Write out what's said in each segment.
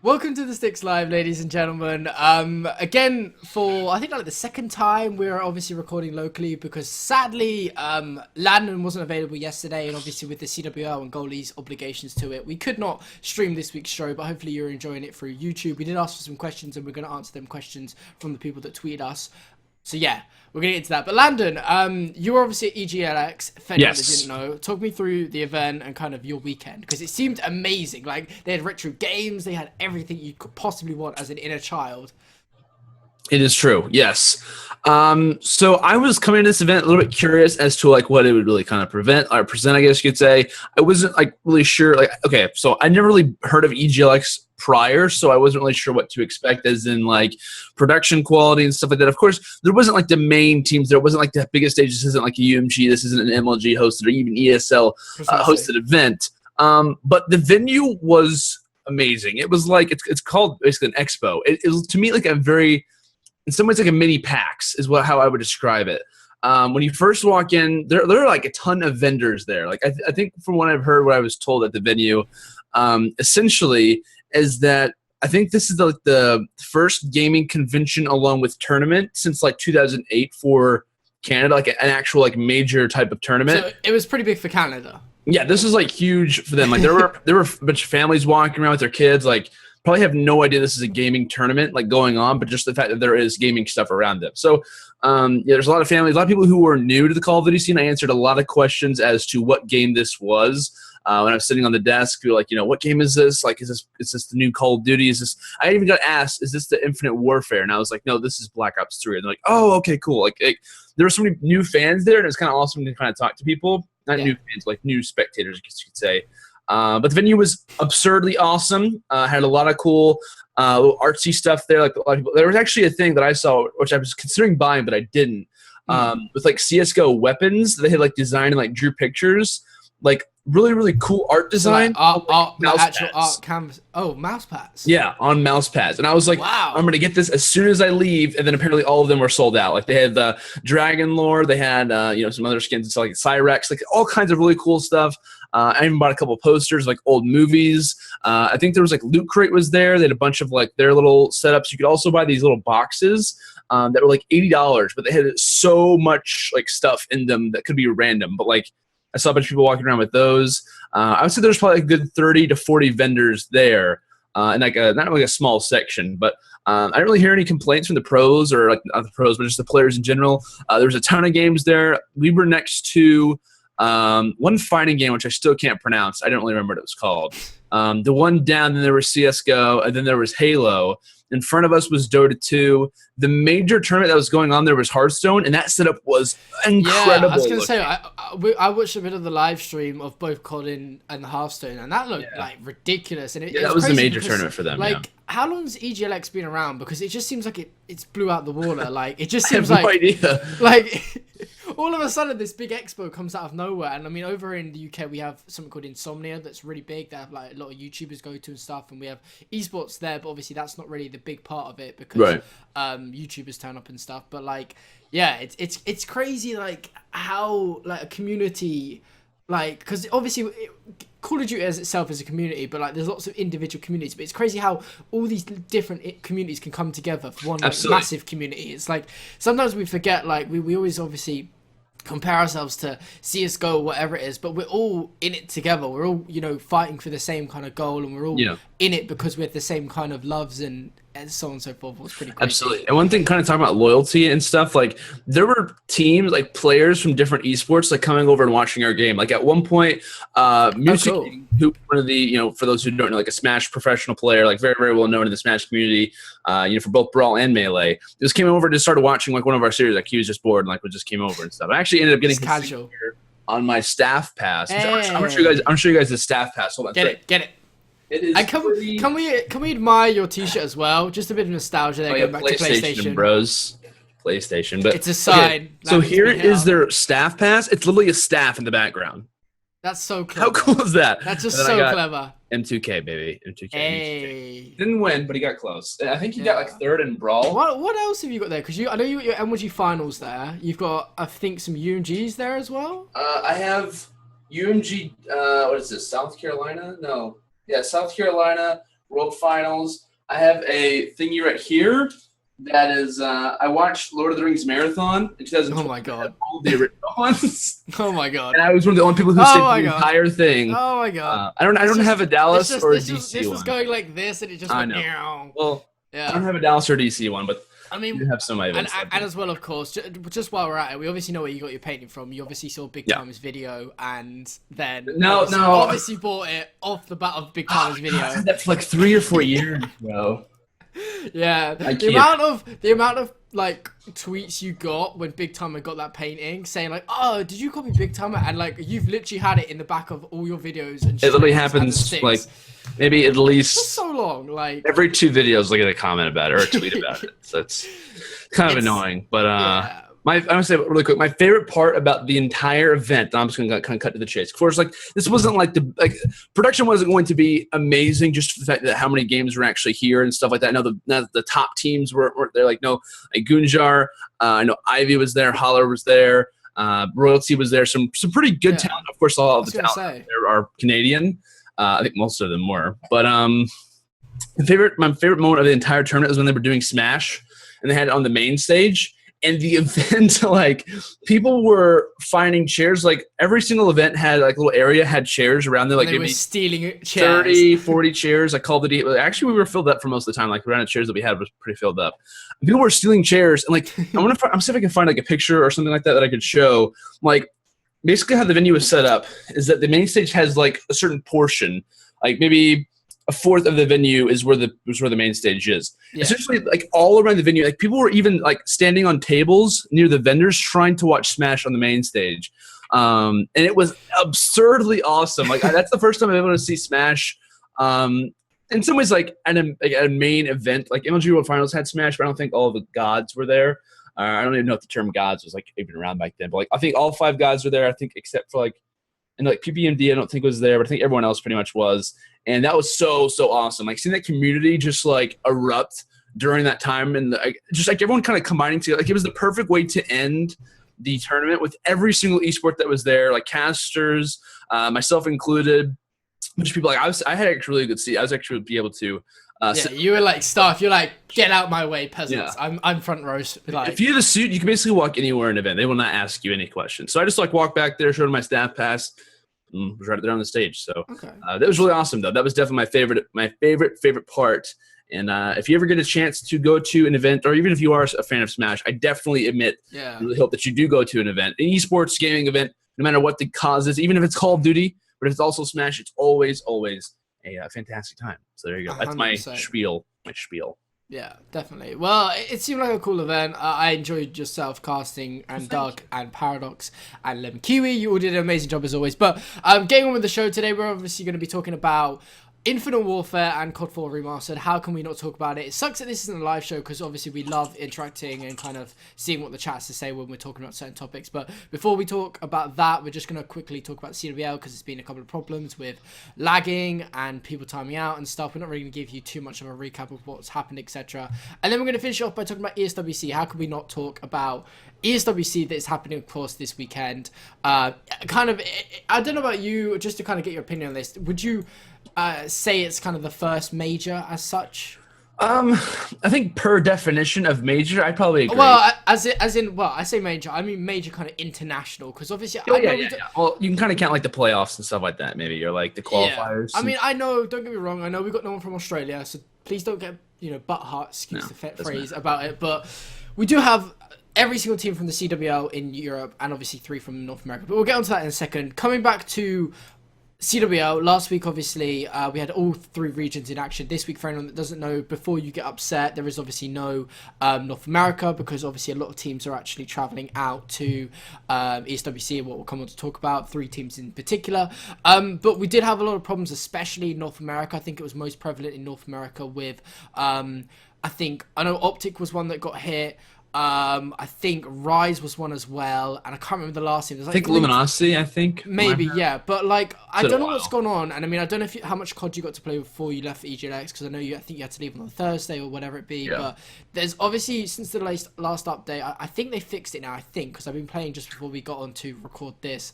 Welcome to TheSTiKSLive, ladies and gentlemen. Again, for I think like the second time, we're obviously recording locally because sadly, Landon wasn't available yesterday, and obviously with the CWL and goalies obligations to it, we could not stream this week's show. But hopefully, you're enjoying it through YouTube. We did ask for some questions, and we're going to answer them questions from the people that tweeted us. So yeah, we're gonna get into that. But Landon, you were obviously at EGLX. For anyone that Yes. didn't know, talk me through the event and kind of your weekend because it seemed amazing. Like they had retro games, they had everything you could possibly want as an inner child. It is true. Yes. So I was coming to this event a little bit curious as to like what it would really kind of present, I guess you could say. I wasn't like really sure. Like, okay, so I never really heard of EGLX prior, so I wasn't really sure what to expect as in like production quality and stuff like that. Of course, there wasn't like the main teams. There wasn't like the biggest stage. This isn't like a UMG. This isn't an MLG hosted or even ESL Precisely. hosted event. But the venue was amazing. It was like it's called basically an expo. It was to me like a very in some ways like a mini PAX is how I would describe it. When you first walk in, there are like a ton of vendors there. Like I think from what I've heard, what I was told at the venue, essentially is that I think this is the first gaming convention along with tournament since like 2008 for Canada, like an actual like major type of tournament. So it was pretty big for Canada. Yeah, this is like huge for them. Like there were a bunch of families walking around with their kids, like probably have no idea this is a gaming tournament like going on, but just the fact that there is gaming stuff around them. So yeah, there's a lot of families, a lot of people who were new to the Call of Duty scene. I answered a lot of questions as to what game this was. When I was sitting on the desk, we were like, what game is this? Like, is this the new Call of Duty? Is this? I even got asked, is this the Infinite Warfare? And I was like, no, this is Black Ops 3. And they're like, oh, okay, cool. Like there were so many new fans there, and it's kind of awesome to kind of talk to people. Not new fans, like new spectators, I guess you could say. But the venue was absurdly awesome. Had a lot of cool little artsy stuff there. Like a lot of people. There was actually a thing that I saw, which I was considering buying, but I didn't. With like CS:GO weapons, they had like designed and like drew pictures, like really cool art design. So like mouse actual pads. art canvas. Oh, mouse pads. Yeah, on mouse pads. And I was like, Wow. I'm going to get this as soon as I leave. And then apparently all of them were sold out. Like they had the Dragon Lore. They had, some other skins, like Cyrex, like all kinds of really cool stuff. I even bought a couple posters, like old movies. I think there was like Loot Crate was there. They had a bunch of like their little setups. You could also buy these little boxes that were like $80, but they had so much like stuff in them that could be random. But like I saw a bunch of people walking around with those. I would say there's probably a good 30 to 40 vendors there, and like not like a small section. But I didn't really hear any complaints from the pros or like not the pros, but just the players in general. There was a ton of games there. We were next to one fighting game which I still can't pronounce. I don't really remember what it was called. The one down, then there was CS:GO, and then there was Halo. In front of us was Dota 2. The major tournament that was going on there was Hearthstone, and that setup was incredible. Yeah, I was gonna say I watched a bit of the live stream of both CoD and Hearthstone, and that looked like ridiculous. And that was the major tournament for them. Like, how long's EGLX been around? Because it just seems like it's blew out the water. Like, it just I have seems like no idea. like all of a sudden this big expo comes out of nowhere. And I mean, over in the UK we have something called Insomnia that's really big. They have like a lot of YouTubers go to and stuff, and we have esports there. But obviously that's not really the big part of it because YouTubers turn up and stuff. But like, yeah, it's crazy like how like a community, like, because obviously Call of Duty as itself is a community, but like there's lots of individual communities. But it's crazy how all these different communities can come together for one like, massive community. It's like sometimes we forget, like we always obviously compare ourselves to CS:GO or whatever it is, but we're all in it together. We're all fighting for the same kind of goal, and we're all in it because we have the same kind of loves and so on and so forth. It's pretty crazy. Absolutely. And one thing, kind of talking about loyalty and stuff, like there were teams, like players from different esports, like coming over and watching our game. Like at one point, Music, who one of the, for those who don't know, like a Smash professional player, like very, very well known in the Smash community, for both Brawl and Melee, just came over and just started watching like one of our series. Like he was just bored and like just came over and stuff. I actually ended up getting his casual on my staff pass. Hey. I'm gonna show you guys the staff pass. Hold on. Get it. It is and can we admire your T-shirt as well? Just a bit of nostalgia there, going back to PlayStation. Bros. PlayStation, but it's a sign. Okay. So here is their staff pass. It's literally a staff in the background. That's so clever. How cool is that? That's just so clever. M2K, baby. M2K. Hey. Didn't win, but he got close. I think he got like third in Brawl. What else have you got there? Because I know you got your MLG finals there. You've got, I think, some UMGs there as well. I have UMG. What is this? South Carolina? No. Yeah, South Carolina, World Finals. I have a thingy right here. That is, I watched Lord of the Rings Marathon in 2012. Oh my god. All the original ones. Oh my god. And I was one of the only people who Oh saved my the God. entire thing. Oh my god. I don't have a Dallas or a DC this one. was going like this, and it just I went. know. Meow. Well, Yeah. I don't have a Dallas or DC one, but I mean, you have some events. and as well, of course, just while we're at it, we obviously know where you got your painting from. You obviously saw Big Time's video, and then obviously bought it off the bat of Big Time's video. I've had that for like 3 or 4 years, bro. Yeah, the amount of like tweets you got when Big Timer got that painting, saying like, "Oh, did you copy Big Timer?" And like, you've literally had it in the back of all your videos. And it literally happens like maybe at least for so long, like every 2 videos. Look at a comment about it or a tweet about it. So it's kind of annoying, but yeah. I'm gonna say really quick. My favorite part about the entire event, I'm just gonna kind of cut to the chase. Of course, like this wasn't like production wasn't going to be amazing, just for the fact that how many games were actually here and stuff like that. I know the top teams weren't there. Like like Gunjar, I know Ivy was there, Holler was there, Royalty was there. Some pretty good talent. Of course, all of the talent there are Canadian. I think most of them were, but my favorite moment of the entire tournament was when they were doing Smash and they had it on the main stage. And the event, like, people were finding chairs. Like, every single event had, like, a little area, had chairs around there. Like, they were stealing chairs. 30, 40 chairs. I called it. Actually, we were filled up for most of the time. Like, the amount of chairs that we had was pretty filled up. And people were stealing chairs. And, like, I'm see if I can find, like, a picture or something like that I could show. Like, basically how the venue is set up is that the main stage has, like, a certain portion. Like, maybe a fourth of the venue is where the main stage is. Yeah. Essentially, like all around the venue, like people were even like standing on tables near the vendors trying to watch Smash on the main stage, and it was absurdly awesome. Like that's the first time I've been able to see Smash. In some ways, like at a main event, like MLG World Finals had Smash, but I don't think all of the gods were there. I don't even know if the term gods was like even around back then, but like I think all 5 gods were there. I think except for like. And like PPMD, I don't think was there, but I think everyone else pretty much was. And that was so awesome. Like seeing that community just like erupt during that time, and just like everyone kind of combining together. Like it was the perfect way to end the tournament with every single esport that was there, like casters, myself included. A bunch of people. Like I had actually really good seat. I was actually be able to. You were like stuff. You're like, get out my way, peasants. Yeah. I'm front row. Like, if you have a suit, you can basically walk anywhere in an event. They will not ask you any questions. So I just like walked back there, showed them my staff pass, and was right there on the stage. So that was really awesome, though. That was definitely my favorite part. And if you ever get a chance to go to an event, or even if you are a fan of Smash, I definitely really hope that you do go to an event, an esports gaming event, no matter what the cause is, even if it's Call of Duty, but if it's also Smash, it's always a fantastic time. So there you go. That's 100%. My spiel. Yeah, definitely. Well, it seemed like a cool event. I enjoyed yourself, casting, and Doug, and Paradox, and Lemon Kiwi. You all did an amazing job as always. But getting on with the show today, we're obviously going to be talking about Infinite Warfare and CoD 4 Remastered. How can we not talk about it? It sucks that this isn't a live show because obviously we love interacting and kind of seeing what the chat has to say when we're talking about certain topics. But before we talk about that, we're just going to quickly talk about CWL because there's been a couple of problems with lagging and people timing out and stuff. We're not really going to give you too much of a recap of what's happened, etc. And then we're going to finish off by talking about ESWC. How can we not talk about ESWC that is happening, of course, this weekend? I don't know about you, just to kind of get your opinion on this. Would you say it's kind of the first major as such? I think per definition of major, I'd probably agree. Well, I say major. I mean major kind of international, because obviously. Well, you can kind of count like the playoffs and stuff like that. Maybe you're like the qualifiers. Yeah. I mean, I know. Don't get me wrong. I know we got no one from Australia, so please don't get butthurt, excuse the phrase, about it. But we do have every single team from the CWL in Europe, and obviously 3 from North America. But we'll get onto that in a second. Coming back to CWL, last week obviously we had all 3 regions in action. This week, for anyone that doesn't know, before you get upset, there is obviously no North America, because obviously a lot of teams are actually travelling out to ESWC, and what we'll come on to talk about, 3 teams in particular. But we did have a lot of problems, especially in North America. I think it was most prevalent in North America with, I know Optic was one that got hit. I think Rise was one as well, and I can't remember the last team. I think Luminosity, maybe, yeah. But like, I don't know what's gone on, and I mean, I don't know how much COD you got to play before you left for EGLX, because I know I think you had to leave on Thursday or whatever it be. Yeah. But there's obviously, since the last update, I think they fixed it now. I think, because I've been playing just before we got on to record this.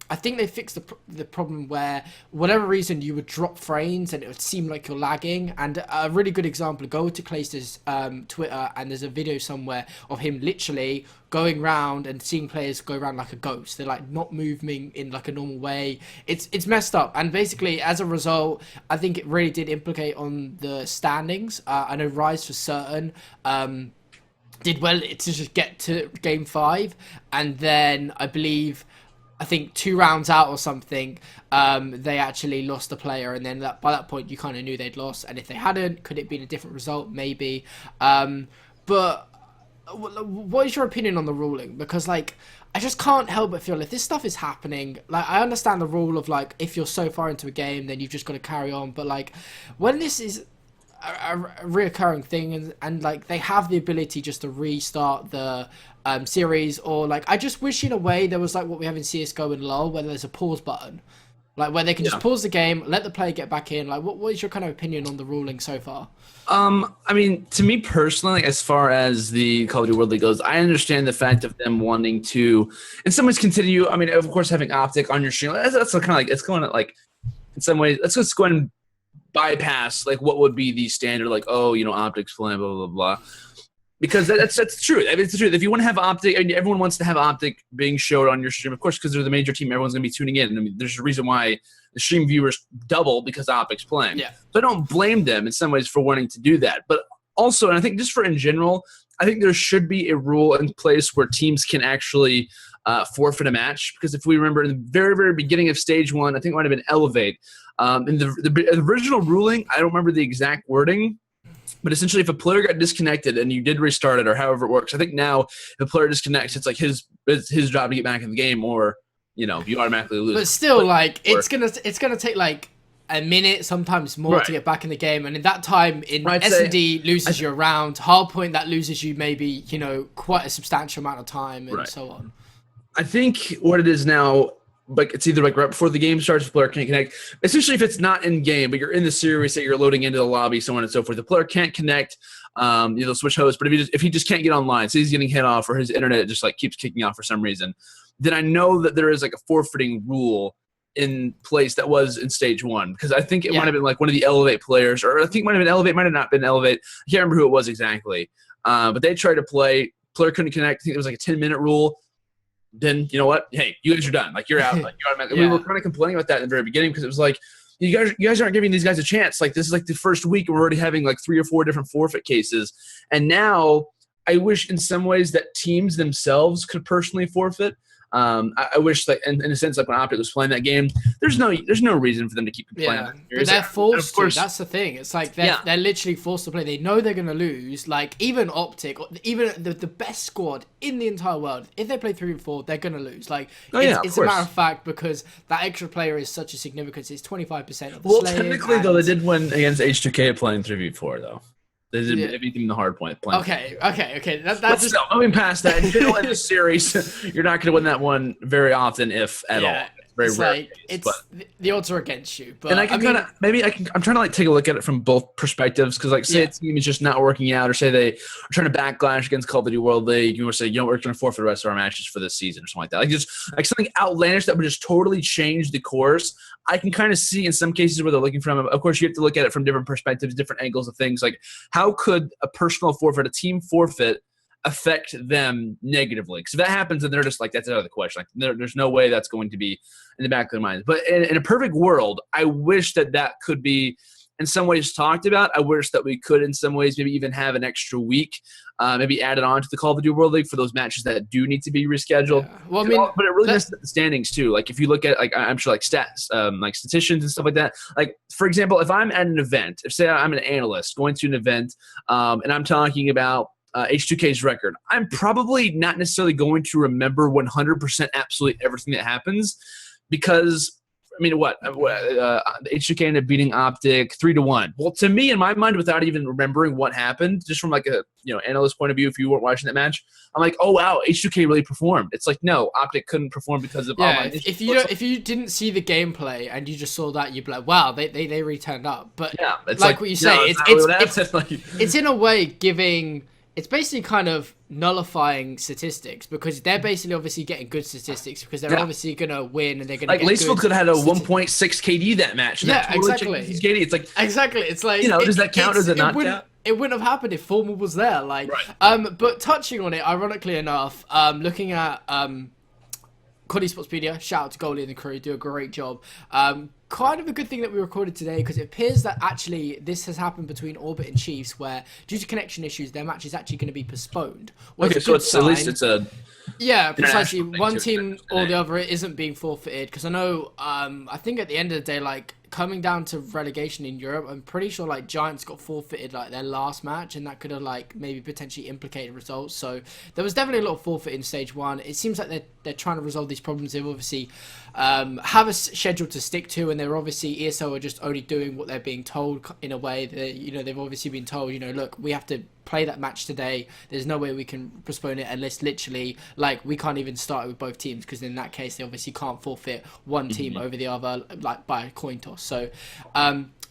I think they fixed the problem where, whatever reason, you would drop frames and it would seem like you're lagging. And a really good example, go to Clayster's Twitter, and there's a video somewhere of him literally going around and seeing players go around like a ghost. They're like not moving in like a normal way. It's messed up. And basically, as a result, I think it really did implicate on the standings. I know Rise for certain did well to just get to game 5, and then I think 2 rounds out or something, they actually lost a player, and then by that point you kind of knew they'd lost. And if they hadn't, could it have been a different result? Maybe. But what is your opinion on the ruling? Because like, I just can't help but feel if this stuff is happening, like, I understand the rule of like, if you're so far into a game, then you've just got to carry on. But like, when this is a reoccurring thing, and like they have the ability just to restart the series, or like, I just wish in a way there was like what we have in CSGO and LoL, where there's a pause button, like where they can just pause the game, let the player get back in. Like, what is your kind of opinion on the ruling so far? I mean, to me personally, as far as the Call of Duty World League goes, I understand the fact of them wanting to, in some ways, continue. I mean, of course, having Optic on your stream, that's kind of like, it's going to like, in some ways, let's just go ahead and bypass like what would be the standard, like, oh, you know, Optic's playing, blah blah blah, because that's true. I mean, it's the truth. If you want to have Optic, I mean, everyone wants to have Optic being showed on your stream, of course, because they're the major team. Everyone's going to be tuning in. I mean, there's a reason why the stream viewers double because Optic's playing. Yeah. So I don't blame them in some ways for wanting to do that, but also, and I think just for in general, I think there should be a rule in place where teams can actually forfeit a match. Because if we remember in the very, very beginning of Stage 1, I think it might have been Elevate. In the original ruling, I don't remember the exact wording, but essentially if a player got disconnected and you did restart it, or however it works, I think now if a player disconnects, it's like his job to get back in the game, or, you know, you automatically lose. But still, like, it's gonna take like a minute, sometimes more, to get back in the game. And in that time, S&D loses you a round. Hardpoint, that loses you maybe, you know, quite a substantial amount of time, and so on. I think what it is now, like, it's either like right before the game starts, the player can't connect. Essentially, if it's not in game, but you're in the series that you're loading into the lobby, so on and so forth, the player can't connect. They'll switch hosts. But if he just can't get online, so he's getting hit off, or his internet just like keeps kicking off for some reason, then I know that there is like a forfeiting rule in place that was in Stage 1, because I think it might have been like one of the Elevate players, or I think it might have been Elevate, might have not been Elevate. I can't remember who it was exactly. But they tried to play, player couldn't connect. I think it was like a 10-minute rule. Then, you know what? Hey, you guys are done. Like, you're out. Like, you're automatic. We were kind of complaining about that in the very beginning, because it was like, you guys aren't giving these guys a chance. Like, this is like the first week, and we're already having like 3 or 4 different forfeit cases. And now I wish in some ways that teams themselves could personally forfeit. I wish that in a sense, like when Optic was playing that game, there's no reason for them to keep playing. But they're forced to. That's the thing. It's like they're literally forced to play. They know they're going to lose. Like, even Optic, even the best squad in the entire world, if they play 3 and 4, they're going to lose. Like, it's a matter of fact, because that extra player is such a significance. It's 25% of the Well, technically, though, they did win against H2K playing 3v4, though. They beat them in the hard point. Okay. That's just still, moving past that. In general, in the series, you're not going to win that one very often, if at all. Very rare. Like, the odds are against you. But and I'm trying to like take a look at it from both perspectives, because like say a team is just not working out, or say they are trying to backlash against Call of Duty World League, you would say, you know, we're going to forfeit the rest of our matches for this season, or something like that. Like, just like something outlandish that would just totally change the course. I can kind of see in some cases where they're looking from. Of course, you have to look at it from different perspectives, different angles of things. Like, how could a personal forfeit, a team forfeit, affect them negatively? Because if that happens, then they're just like, that's another question. Like, there's no way that's going to be in the back of their minds. But in a perfect world, I wish that could be in some ways talked about. I wish that we could in some ways maybe even have an extra week, maybe added on to the Call of Duty World League for those matches that do need to be rescheduled. Yeah. Well, I mean, but it really messes up the standings too. Like, if you look at, like, I'm sure like stats, like statisticians and stuff like that. Like, for example, if I'm at an event, if say I'm an analyst going to an event, and I'm talking about H2K's record, I'm probably not necessarily going to remember 100% absolutely everything that happens, because I mean, H2K ended up beating Optic 3-1. Well, to me, in my mind, without even remembering what happened, just from like a analyst point of view, if you weren't watching that match, I'm like, oh wow, H2K really performed. It's like, no, Optic couldn't perform because of if you didn't see the gameplay and you just saw that, you'd be like, wow, they really turned up. But it's like what you say, it's in a way giving it's basically kind of nullifying statistics because they're basically obviously getting good statistics because they're obviously gonna win and they're gonna like get Lacefield good could have had a 1.6 KD that match. And Yeah, that totally exactly. changed his KD. It's like exactly. It's like does that count? Does it not count? It wouldn't have happened if Formal was there. Like, but touching on it, ironically enough, looking at CoD Sportspedia, shout out to Goalie and the crew, do a great job. Kind of a good thing that we recorded today because it appears that actually this has happened between Orbit and Chiefs where due to connection issues their match is actually going to be postponed. Okay, so it's, at least it's a precisely one team or the other isn't being forfeited because I know I think at the end of the day like coming down to relegation in Europe, I'm pretty sure like Giants got forfeited like their last match and that could have like maybe potentially implicated results. So there was definitely a lot of forfeit in stage one. It seems like they're trying to resolve these problems. They've obviously have a schedule to stick to, and they're obviously ESL are just only doing what they're being told in a way that they've obviously been told look, we have to play that match today. There's no way we can postpone it unless literally like we can't even start it with both teams because in that case they obviously can't forfeit one team over the other like by a coin toss. So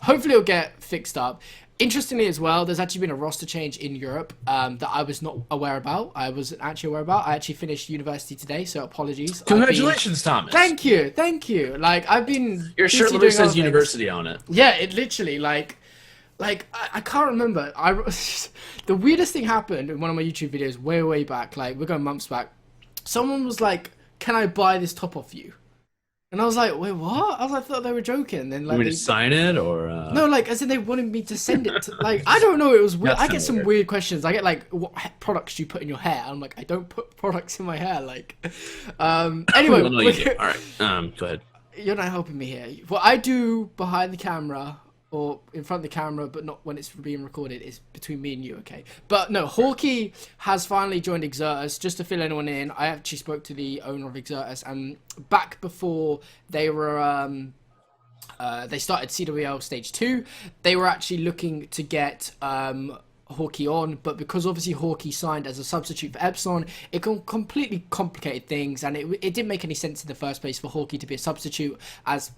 hopefully it'll get fixed up. Interestingly as well, there's actually been a roster change in Europe that I was not aware about. I wasn't actually aware about. I actually finished university today, so apologies. Congratulations, Thomas. Thank you. Like I've been. Your shirt literally says university on it. Yeah, it literally like I can't remember. The weirdest thing happened in one of my YouTube videos way back. Like we're going months back. Someone was like, "Can I buy this top off you?" And I was like, wait, what? I thought they were joking. And then like, you want me to sign it or? No, like as in they wanted me to send it. To, like I don't know. It was weird. I get some weird questions. I get like, what products do you put in your hair? I'm like, I don't put products in my hair. Like, anyway. Well, no, you do. All right. Go ahead. You're not helping me here. What I do behind the camera or in front of the camera, but not when it's being recorded, is between me and you, okay? But no, Hawkeye has finally joined Exertus. Just to fill anyone in, I actually spoke to the owner of Exertus, and back before they were they started CWL Stage 2, they were actually looking to get Hawkeye on, but because obviously Hawkeye signed as a substitute for Epsilon, it completely complicated things, and it didn't make any sense in the first place for Hawkeye to be a substitute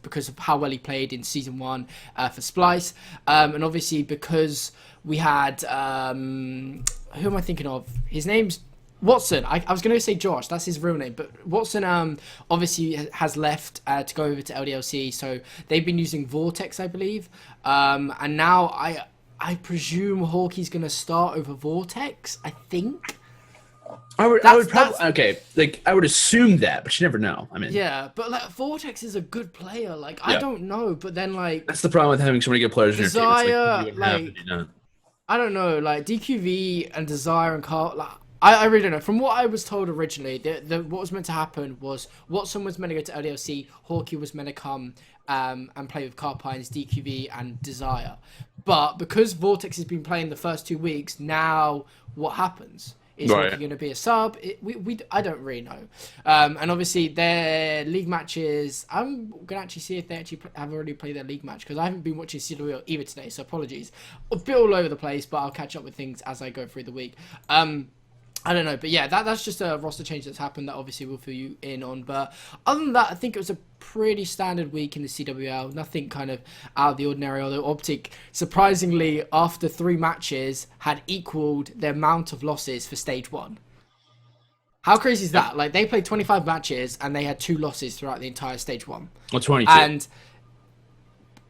because of how well he played in Season 1 for Splice, and obviously because we had, who am I thinking of? His name's Watson. I was going to say Josh, that's his real name, but Watson obviously has left to go over to LDLC, so they've been using Vortex, I believe, and now I presume Hawkeye's going to start over Vortex, I think. I would probably, okay, like, I would assume that, but you never know. I mean, yeah, but like, Vortex is a good player. Like, I don't know, but then, like, that's the problem with having so many good players in your team. Like, I don't know, like, DQV and Desire and Carl, like, I really don't know. From what I was told originally, what was meant to happen was Watson was meant to go to LDLC, Hawkeye was meant to come and play with Carpines, DQV, and Desire. But because Vortex has been playing the first 2 weeks, now what happens? Is Hawkeye going to be a sub? I don't really know. And obviously their league matches, I'm going to actually see if they actually have already played their league match, because I haven't been watching CWL either today, so apologies. A bit all over the place, but I'll catch up with things as I go through the week. I don't know, but yeah, that's just a roster change that's happened that obviously we'll fill you in on. But other than that, I think it was a pretty standard week in the CWL. Nothing kind of out of the ordinary, although Optic, surprisingly, after 3 matches, had equaled their amount of losses for Stage 1. How crazy is that? Like, they played 25 matches and they had 2 losses throughout the entire Stage 1. Well, 22. And,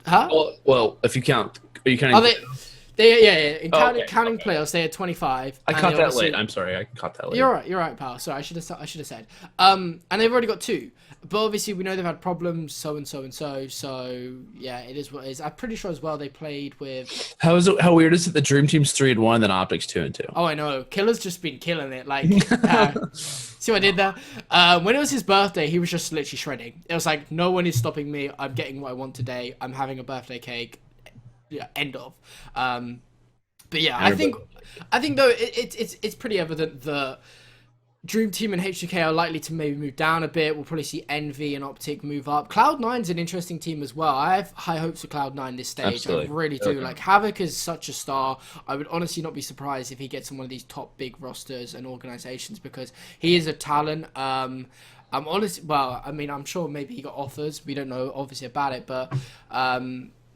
huh? Well, if you count, are you counting? Counting playoffs, they had 25. I caught that late. I'm sorry, I caught that late. You're right, pal. Sorry, I should have said. And they've already got 2, but obviously we know they've had problems, so and so and so. So yeah, it is what it is. I'm pretty sure as well they played with. How weird is it? The Dream Team's 3-1, then Optics 2-2. Oh, I know. Killer's just been killing it. Like, see what I did there? When it was his birthday, he was just literally shredding. It was like, no one is stopping me. I'm getting what I want today. I'm having a birthday cake. Yeah, end of. But yeah, I think though it's pretty evident that Dream Team and H2K are likely to maybe move down a bit. We'll probably see Envy and Optic move up. Cloud9's an interesting team as well. I have high hopes for Cloud9 this stage. Absolutely. I really do. Okay. Like, Havoc is such a star. I would honestly not be surprised if he gets on one of these top big rosters and organizations, because he is a talent. I'm honestly, well, I mean, I'm sure maybe he got offers. We don't know obviously about it, but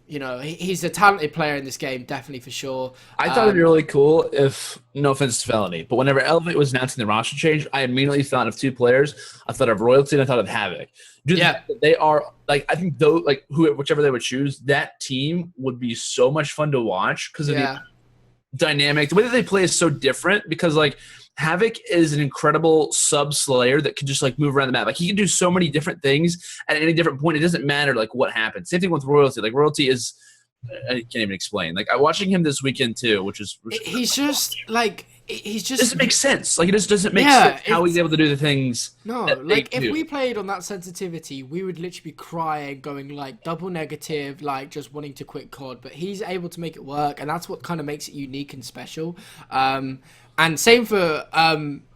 You know, he's a talented player in this game, definitely for sure. I thought it'd be really cool if, no offense to Felony, but whenever Elevate was announcing the roster change, I immediately thought of two players. I thought of Royalty and I thought of Havoc. Due to the fact that they are, like, I think though, like, whichever they would choose, that team would be so much fun to watch because of the dynamic. The way that they play is so different because, like, Havoc is an incredible sub slayer that can just like move around the map. Like he can do so many different things at any different point. It doesn't matter like what happens. Same thing with Royalty. Like Royalty is, I can't even explain. Like I'm watching him this weekend too, which he's just like he's just doesn't make sense. Like it just doesn't make sense how he's able to do the things. No, like if we played on that sensitivity, we would literally be crying, going like double negative, like just wanting to quit COD. But he's able to make it work, and that's what kind of makes it unique and special. And same for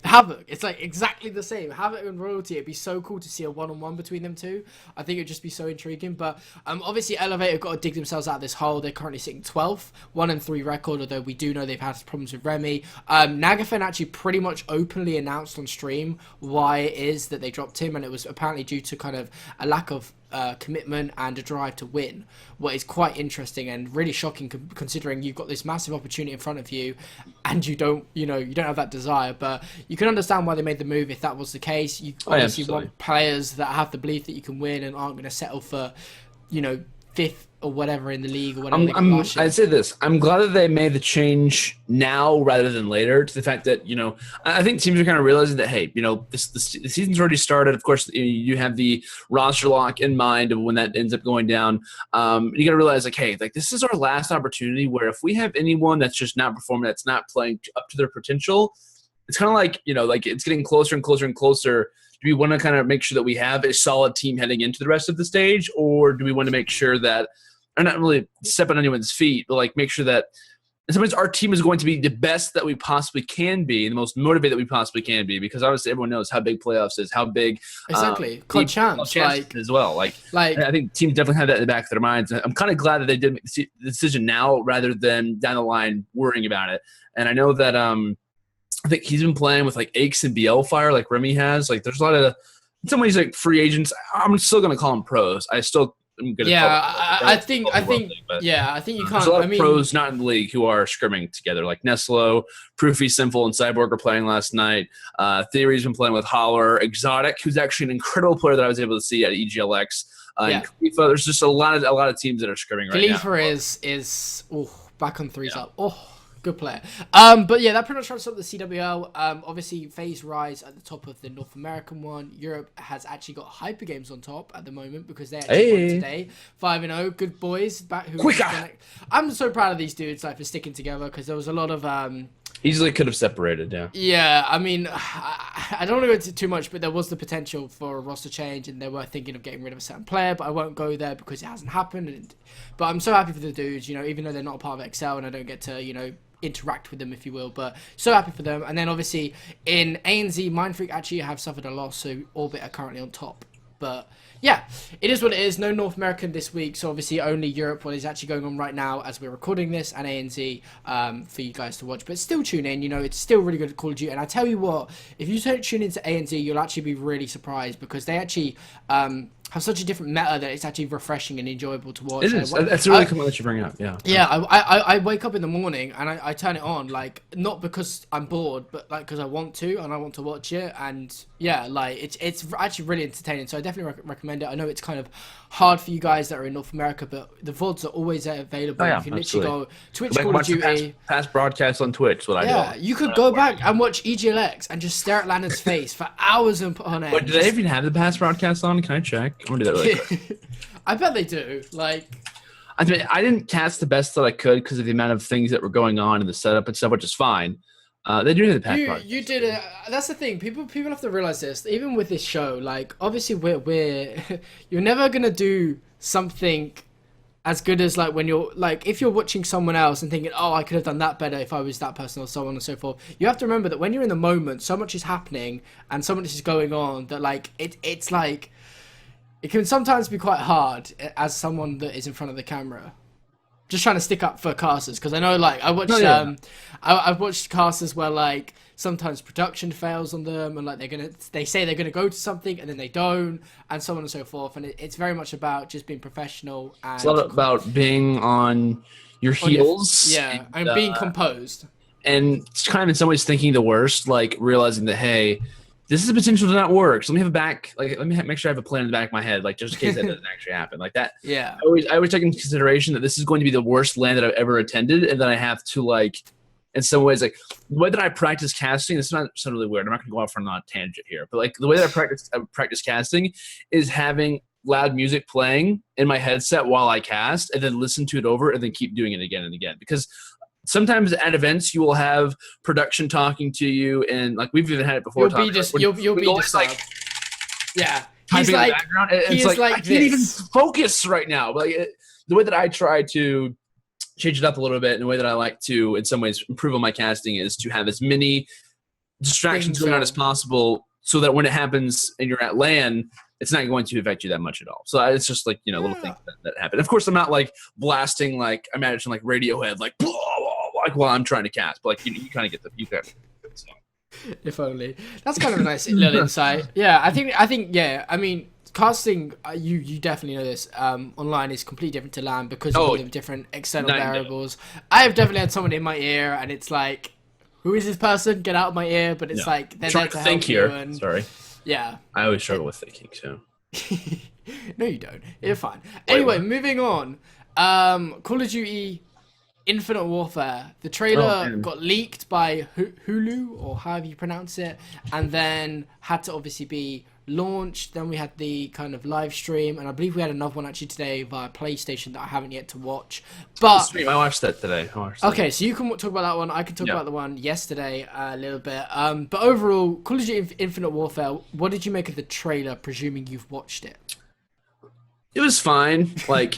Havoc. It's like exactly the same. Havoc and Royalty. It'd be so cool to see a one-on-one between them two. I think it'd just be so intriguing. But obviously Elevate have got to dig themselves out of this hole. They're currently sitting 12th, 1-3 record. Although we do know they've had problems with Remy. Nagafen actually pretty much openly announced on stream why it is that they dropped him, and it was apparently due to kind of a lack of commitment and a drive to win, what is quite interesting and really shocking considering you've got this massive opportunity in front of you and you don't have that desire. But you can understand why they made the move if that was the case. You obviously want players that have the belief that you can win and aren't going to settle for, fifth or whatever in the league or whatever. I'd say this. I'm glad that they made the change now rather than later, to the fact that, I think teams are kind of realizing that, hey, the season's already started. Of course, you have the roster lock in mind of when that ends up going down. You got to realize, like, hey, like this is our last opportunity where if we have anyone that's just not performing, that's not playing up to their potential, it's kind of like, like it's getting closer and closer and closer. Do we want to kind of make sure that we have a solid team heading into the rest of the stage, or do we want to make sure that, or not really step on anyone's feet, but like make sure that sometimes our team is going to be the best that we possibly can be, the most motivated that we possibly can be, because obviously everyone knows how big playoffs is, how big COD champs as well. Like I think teams definitely have that in the back of their minds. I'm kind of glad that they did make the decision now rather than down the line worrying about it. And I know that I think he's been playing with like Aches and BL Fire like Remy has. Like there's a lot of in some ways like free agents. I'm still gonna call them pros. I still am gonna I think you can't. There's a lot of pros not in the league who are scrimming together. Like Neslo, Proofy, Simple, and Cyborg are playing last night. Theory's been playing with Holler, Exotic, who's actually an incredible player that I was able to see at EGLX. And Khalifa, there's just a lot of teams that are scrimming right now. Khalifa is back on threes up. Good player. But yeah, that pretty much wraps up the CWL. Obviously, FaZe Rise at the top of the North American one. Europe has actually got Hyper Games on top at the moment because they actually won today. 5-0. Good boys. I'm so proud of these dudes for sticking together because there was a lot of... Easily could have separated, yeah. Yeah, I mean, I don't want to go into too much, but there was the potential for a roster change, and they were thinking of getting rid of a certain player, but I won't go there because it hasn't happened. But I'm so happy for the dudes, even though they're not a part of XL and I don't get to, interact with them, if you will, but so happy for them. And then obviously in ANZ, Mindfreak actually have suffered a loss, so Orbit are currently on top. But yeah, it is what it is. No North American this week, so obviously only Europe, what is actually going on right now as we're recording this, and ANZ for you guys to watch. But still tune in, it's still really good at Call of Duty. And I tell you what, if you don't tune into ANZ, you'll actually be really surprised because they actually have such a different meta that it's actually refreshing and enjoyable to watch. It is. That's a really cool that you bring up. Yeah. Yeah. I wake up in the morning and I turn it on, like not because I'm bored, but like because I want to and I want to watch it. And yeah, like it's actually really entertaining. So I definitely recommend it. I know it's kind of hard for you guys that are in North America, but the VODs are always available. Oh, yeah, you can literally go Twitch, like Call of Duty. Past broadcasts on Twitch. What I do. Yeah, you could go back and watch EGLX and just stare at Leonard's face for hours on end. But do they even have the past broadcasts on? Can I check? I want to do that really quick. I bet they do. Like, I mean, I didn't cast the best that I could because of the amount of things that were going on in the setup and stuff, which is fine. They do the past broadcasts. You did it. That's the thing. People have to realize this. Even with this show, like obviously we're you're never gonna do something as good as like when you're like if you're watching someone else and thinking, oh, I could have done that better if I was that person, or so on and so forth. You have to remember that when you're in the moment, so much is happening and so much is going on that like it's like it can sometimes be quite hard as someone that is in front of the camera. just trying to stick up for casters because I know like I watched I've watched casters where like sometimes production fails on them and like they say they're gonna go to something and then they don't and so on and so forth, and it's very much about just being professional and it's a lot about being on your heels and being composed and kind of in some ways thinking the worst, like realizing that, hey, this is a potential to not work. So let me have a back, like let me make sure I have a plan in the back of my head, like just in case that doesn't actually happen, like that. Yeah. I always take into consideration that this is going to be the worst LAN that I've ever attended, and then I have to like, in some ways, like the way that I practice casting. This is not sound really weird. I'm not going to go off on a tangent here, but like the way that I practice casting is having loud music playing in my headset while I cast, and then listen to it over, and then keep doing it again and again because. Sometimes at events you will have production talking to you, and like we've even had it before. You'll be just like, yeah. He's like, it's like I can't even focus right now. But like the way that I try to change it up a little bit, and the way that I like to, in some ways, improve on my casting is to have as many distractions going on as possible, so that when it happens and you're at LAN, it's not going to affect you that much at all. So it's just like little things that happen. Of course, I'm not like blasting like I imagine like Radiohead like. Like while I'm trying to cast, but like you kind of get so. If only. That's kind of a nice little insight. Yeah, I think yeah. I mean, casting. You definitely know this. Online is completely different to LAN because of all the different external variables. I have definitely had someone in my ear, and it's like, who is this person? Get out of my ear! But it's like they're there to think help here. You and, sorry. Yeah. I always struggle with thinking. So. No, you don't. You're fine. Anyway, moving on. Call of Duty. Infinite Warfare. The trailer got leaked by Hulu, or however you pronounce it, and then had to obviously be launched. Then we had the kind of live stream, and I believe we had another one actually today via PlayStation that I haven't yet to watch. But I watched that today. Okay, so you can talk about that one. I can talk about the one yesterday a little bit. But overall, Call of Duty Infinite Warfare. What did you make of the trailer? Presuming you've watched it. It was fine. Like.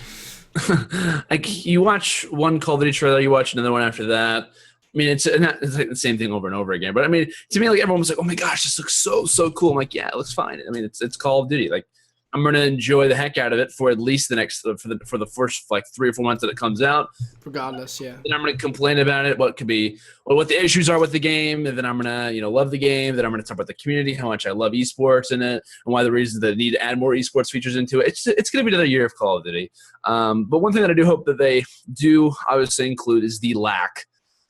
Like you watch one Call of Duty trailer, you watch another one after that. I mean, it's like the same thing over and over again. But I mean, to me, like everyone was like, "Oh my gosh, this looks so cool." I'm like, "Yeah, it looks fine." I mean, it's Call of Duty. Like I'm gonna enjoy the heck out of it for at least the next for the first like 3 or 4 months that it comes out. Regardless, yeah. Then I'm gonna complain about it. What the issues are with the game, and then I'm gonna love the game. Then I'm gonna talk about the community, how much I love esports in it, and why the reasons that I need to add more esports features into it. It's gonna be another year of Call of Duty. But one thing that I do hope that they do obviously include is the lack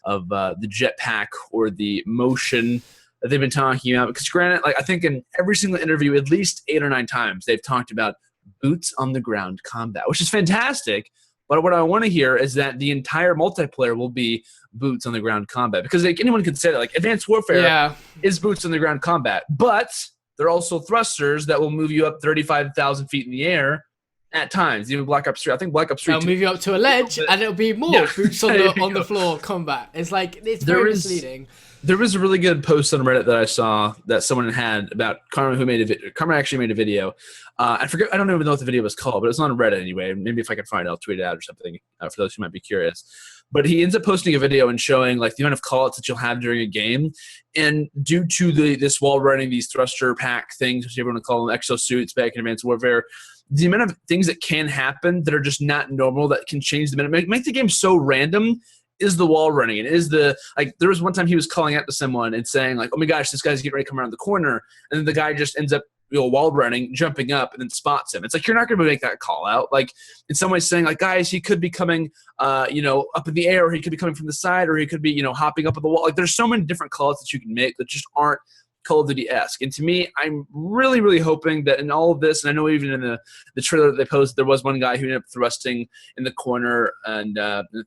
of the jetpack or the motion that they've been talking about. Because granted, like I think in every single interview, at least 8 or 9 times, they've talked about boots on the ground combat, which is fantastic. But what I want to hear is that the entire multiplayer will be boots on the ground combat. Because like, anyone can say that, like Advanced Warfare is boots on the ground combat, but they're also thrusters that will move you up 35,000 feet in the air at times. Even Black Ops 3, I think Black Ops 3. They'll move you up to a ledge, and it'll be more boots on the floor combat. It's like very misleading. There was a really good post on Reddit that I saw that someone had about Karma, who made a video. Karma actually made a video. I forget. I don't even know what the video was called, but it was on Reddit anyway. Maybe if I can find it, I'll tweet it out or something for those who might be curious. But he ends up posting a video and showing like the amount of callouts that you'll have during a game, and due to this wall running, these thruster pack things, which everyone would call them exosuits back in Advanced Warfare. The amount of things that can happen that are just not normal that can change the minute, make the game so random. Is the wall running? And is the like? There was one time he was calling out to someone and saying like, "Oh my gosh, this guy's getting ready to come around the corner," and then the guy just ends up wall running, jumping up, and then spots him. It's like you're not going to make that call out. Like in some ways, saying like, "Guys, he could be coming, up in the air, or he could be coming from the side, or he could be, hopping up at the wall." Like there's so many different calls that you can make that just aren't Call of Duty-esque. And to me, I'm really, really hoping that in all of this, and I know even in the trailer that they posted, there was one guy who ended up thrusting in the corner, and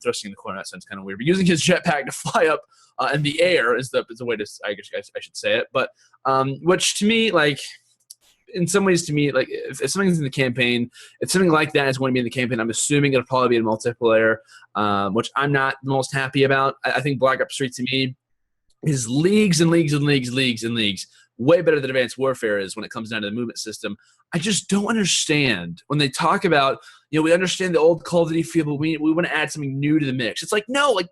thrusting in the corner, that sounds kind of weird, but using his jetpack to fly up in the air is the way to, I guess I should say it. But which to me, like, in some ways to me, like, if something's in the campaign, if something like that is going to be in the campaign, I'm assuming it'll probably be in multiplayer, which I'm not the most happy about. I think Black Ops 3 to me is leagues and leagues and leagues way better than Advanced Warfare is when it comes down to the movement system. I just don't understand when they talk about, we understand the old Call of Duty feel, but we want to add something new to the mix. It's like, no, like,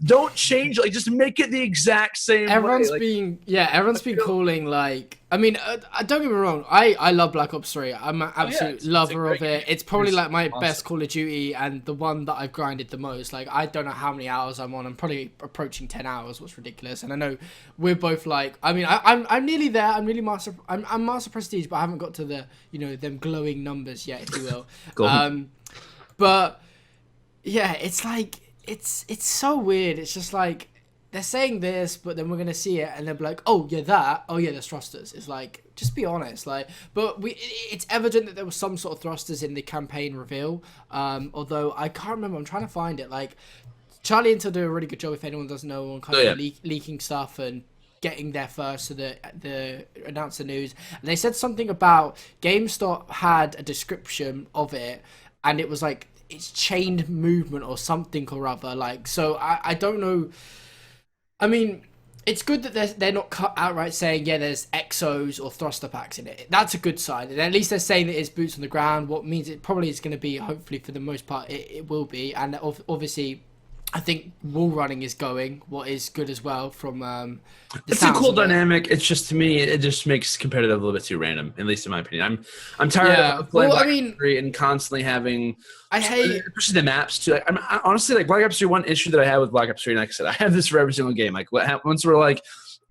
don't change, like, just make it the exact same Everyone's way. everyone's been calling, like, I mean, don't get me wrong, I love Black Ops 3. I'm an absolute lover of it. It's probably like my best Call of Duty and the one that I've grinded the most. Like, I don't know how many hours I'm on. I'm probably approaching 10 hours, what's ridiculous. And I know we're both like, I mean, I'm nearly there. I'm Master Prestige, but I haven't got to the, them glowing numbers yet, if you will. But yeah, it's like, it's so weird. It's just like, they're saying this, but then we're gonna see it, and they'll be like, "Oh yeah, that. Oh yeah, there's thrusters." It's like, just be honest. Like, but it's evident that there was some sort of thrusters in the campaign reveal. Although I can't remember. I'm trying to find it. Like, Charlie Intel do a really good job. If anyone doesn't know, on kind of leaking stuff and getting there first to the announce the news. And they said something about GameStop had a description of it, and it was like it's chained movement or something or other. Like, so I don't know. I mean, it's good that they're not outright saying, yeah, there's exos or thruster packs in it. That's a good sign. And at least they're saying that it's boots on the ground, what means it probably is going to be, hopefully for the most part, it will be. And obviously, I think wall running is going, what is good as well from it's a cool dynamic. It's just, to me, it just makes competitive a little bit too random, at least in my opinion. I'm tired of playing Black Ops 3 and constantly having, especially the maps too. Like, honestly, like, Black Ops 3, one issue that I had with Black Ops 3, and like I said, I have this for every single game. Like, once we're like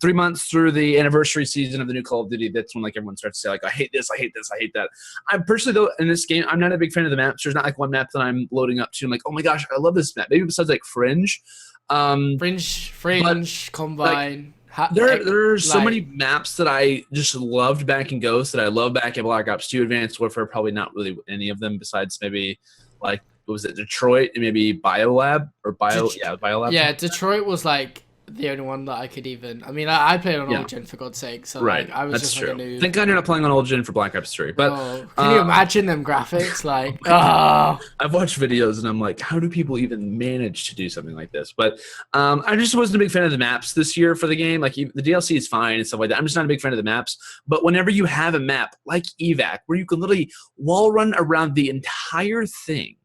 3 months through the anniversary season of the new Call of Duty, that's when like everyone starts to say, like, I hate this, I hate this, I hate that. I'm personally, though, in this game, I'm not a big fan of the maps. There's not like one map that I'm loading up to. I'm like, oh my gosh, I love this map. Maybe besides like Fringe. Fringe, Combine. Like, there are so many maps that I just loved back in Ghost that I love back in Black Ops 2, Advanced Warfare. Probably not really any of them besides maybe like, what was it, Detroit and maybe Biolab or Biolab. Yeah, Detroit was like the only one that I could even. I mean, I played on old gen for God's sake, so like, I was just like a noob. Thank God you're not playing on old gen for Black Ops 3. But can you imagine them graphics? Like, I've watched videos and I'm like, how do people even manage to do something like this? But I just wasn't a big fan of the maps this year for the game. Like, the DLC is fine and stuff like that. I'm just not a big fan of the maps. But whenever you have a map like Evac, where you can literally wall run around the entire thing,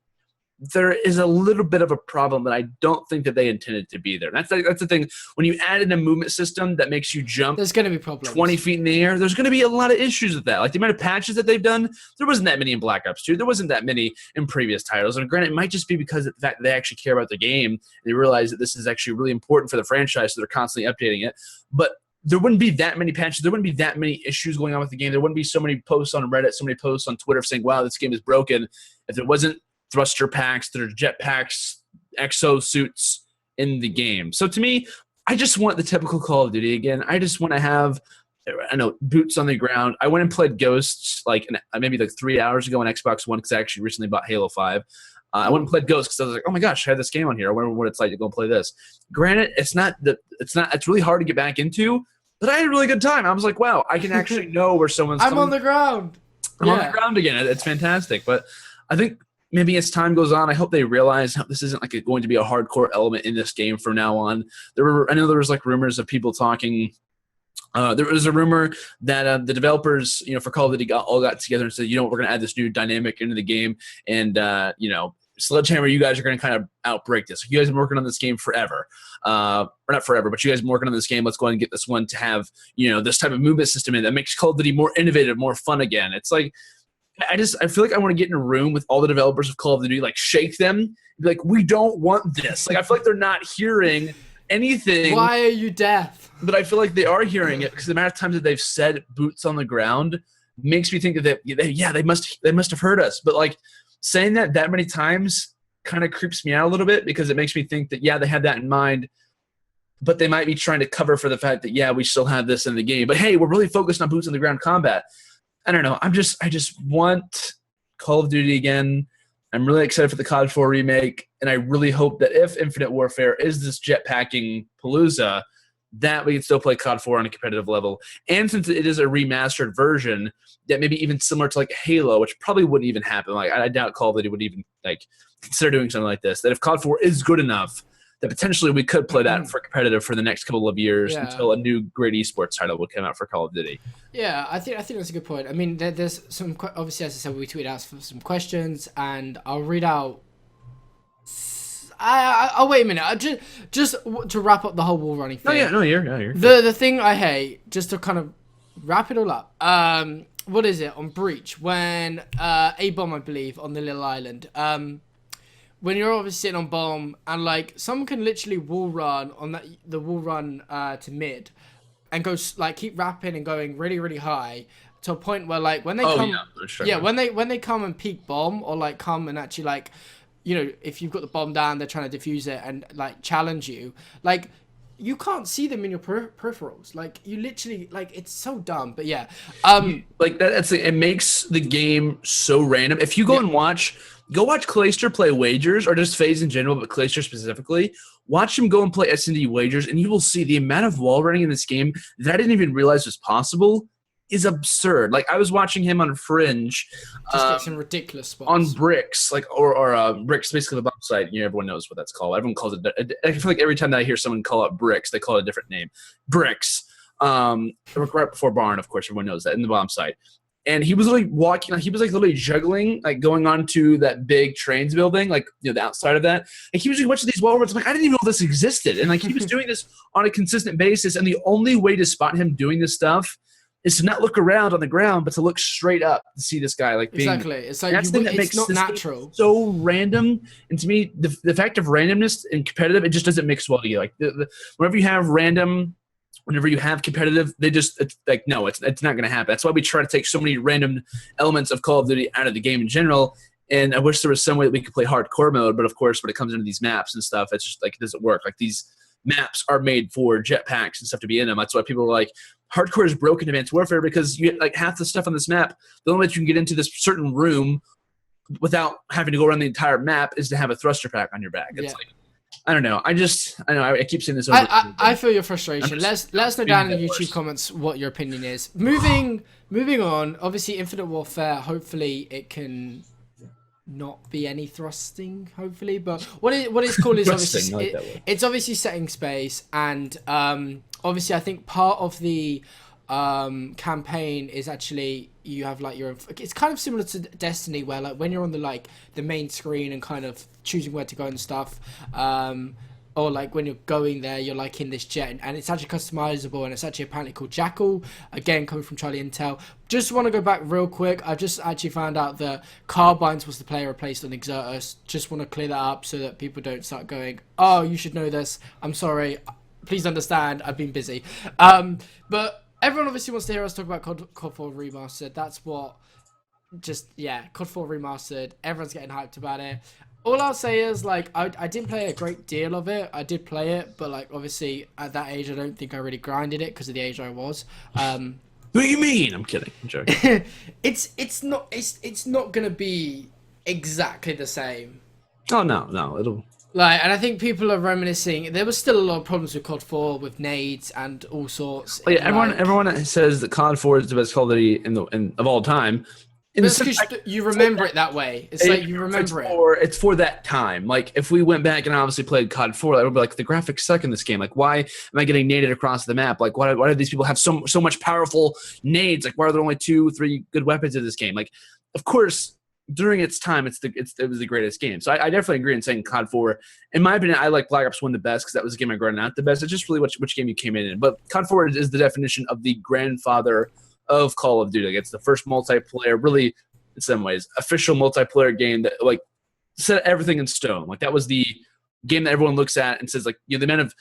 there is a little bit of a problem that I don't think that they intended to be there. That's the thing. When you add in a movement system that makes you jump, there's going to be problems. 20 feet in the air, there's going to be a lot of issues with that. Like, the amount of patches that they've done, there wasn't that many in Black Ops 2. There wasn't that many in previous titles. And granted, it might just be because of the fact that they actually care about the game and they realize that this is actually really important for the franchise, so they're constantly updating it. But there wouldn't be that many patches. There wouldn't be that many issues going on with the game. There wouldn't be so many posts on Reddit, so many posts on Twitter saying, wow, this game is broken, if there wasn't thruster packs, there are jet packs, exo suits in the game. So to me, I just want the typical Call of Duty again. I just want to have, boots on the ground. I went and played Ghosts maybe 3 hours ago on Xbox One because I actually recently bought Halo 5. I went and played Ghosts because I was like, oh my gosh, I have this game on here. I wonder what it's like to go and play this. Granted, it's really hard to get back into, but I had a really good time. I was like, wow, I can actually know where someone's I'm on the ground. I'm on the ground again. It's fantastic. But I think maybe as time goes on, I hope they realize this isn't like going to be a hardcore element in this game from now on. I know there was like rumors of people talking. There was a rumor that the developers, for Call of Duty all got together and said, we're going to add this new dynamic into the game, and Sledgehammer, you guys are going to kind of outbreak this. You guys have been working on this game forever, or not forever, but you guys have been working on this game. Let's go ahead and get this one to have this type of movement system in that makes Call of Duty more innovative, more fun again. It's like, I feel like I want to get in a room with all the developers of Call of Duty, like shake them, be like, we don't want this. Like, I feel like they're not hearing anything. Why are you deaf? But I feel like they are hearing it because the amount of times that they've said boots on the ground makes me think that they must have heard us. But like, saying that many times kind of creeps me out a little bit because it makes me think that they had that in mind, but they might be trying to cover for the fact that we still have this in the game. But hey, we're really focused on boots on the ground combat. I don't know. I just want Call of Duty again. I'm really excited for the CoD 4 remake, and I really hope that if Infinite Warfare is this jetpacking palooza, that we can still play CoD 4 on a competitive level. And since it is a remastered version, that maybe even similar to like Halo, which probably wouldn't even happen. Like, I doubt Call of Duty would even like consider doing something like this. That if CoD 4 is good enough, that potentially we could play that for competitive for the next couple of years until a new great esports title would come out for Call of Duty. Yeah, I think that's a good point. I mean, there's some obviously, as I said, we tweeted out some questions, and I'll read out. I'll wait a minute. Just to wrap up the whole wall running thing. You're the thing I hate, just to kind of wrap it all up. What is it on Breach when a bomb, I believe, on the little island. When you're obviously sitting on bomb and like someone can literally wall run on the wall run to mid, and go like keep rapping and going really really high to a point where like when they when they come and peek bomb or like come and actually like, you know, if you've got the bomb down, they're trying to defuse it and like challenge you, like you can't see them in your peripherals. Like you literally, like it's so dumb. But yeah, like that's it makes the game so random. If you go and watch Clayster play Wagers, or just FaZe in general, but Clayster specifically, watch him go and play S&D Wagers, and you will see the amount of wall running in this game that I didn't even realize was possible is absurd. Like I was watching him on Fringe, just get some ridiculous spots on bricks, like or bricks, basically the bump site. You know, everyone knows what that's called. Everyone calls it. I feel like every time that I hear someone call it bricks, they call it a different name. Bricks. Right before barn, of course, everyone knows that in the bomb site. And he was like walking, like he was like literally juggling, like going onto that big trains building, like, you know, the outside of that. And he was like watching these wall runs. I'm like, I didn't even know this existed. And like he was doing this on a consistent basis. And the only way to spot him doing this stuff is to not look around on the ground, but to look straight up to see this guy like being. Exactly. It's like it's not natural. So random. And to me, the fact of randomness and competitive, it just doesn't mix well together. Like whenever you have random. Whenever you have competitive, it's like, no, it's not going to happen. That's why we try to take so many random elements of Call of Duty out of the game in general. And I wish there was some way that we could play hardcore mode. But of course, when it comes into these maps and stuff, it's just like, it doesn't work. Like these maps are made for jetpacks and stuff to be in them. That's why people are like, hardcore is broken in Advanced Warfare, because you get like half the stuff on this map. The only way you can get into this certain room without having to go around the entire map is to have a thruster pack on your back. It's like, I don't know. I keep saying this over. I feel your frustration. Let us know down in the YouTube comments what your opinion is. Moving on. Obviously, Infinite Warfare. Hopefully, it can not be any thrusting. Hopefully, but what it's called is obviously it's obviously setting space, and obviously, I think part of the campaign is actually you have like it's kind of similar to Destiny, where like when you're on the main screen and kind of choosing where to go and stuff, or like when you're going there, you're like in this jet, and it's actually customizable, and it's actually apparently called Jackal, again coming from Charlie Intel. Just want to go back real quick. I just actually found out that Carbines was the player replaced on Exertus. Just want to clear that up so that people don't start going, oh, you should know this, I'm sorry, please understand, I've been busy. But everyone obviously wants to hear us talk about COD 4 Remastered. That's what, COD 4 Remastered. Everyone's getting hyped about it. All I'll say is, like, I didn't play a great deal of it. I did play it, but, like, obviously, at that age, I don't think I really grinded it because of the age I was. What do you mean? I'm kidding. I'm joking. It's not going to be exactly the same. Oh, no. It'll... Like, and I think people are reminiscing. There was still a lot of problems with COD 4 with nades and all sorts. Well, yeah, everyone says that COD 4 is the best Call of Duty of all time. Because you remember it that way. It's like you remember it. It's for that time. Like, if we went back and obviously played COD 4, I would be like, the graphics suck in this game. Like, why am I getting naded across the map? Like, why do these people have so much powerful nades? Like, why are there only 2-3 good weapons in this game? Like, of course, during its time, it was the greatest game. So I definitely agree in saying COD 4. In my opinion, I like Black Ops 1 the best because that was the game I grinded out the best. It's just really which game you came in. But COD 4 is the definition of the grandfather of Call of Duty. Like, it's the first multiplayer, really, in some ways, official multiplayer game that like set everything in stone. Like, that was the game that everyone looks at and says, like, you know, the amount of,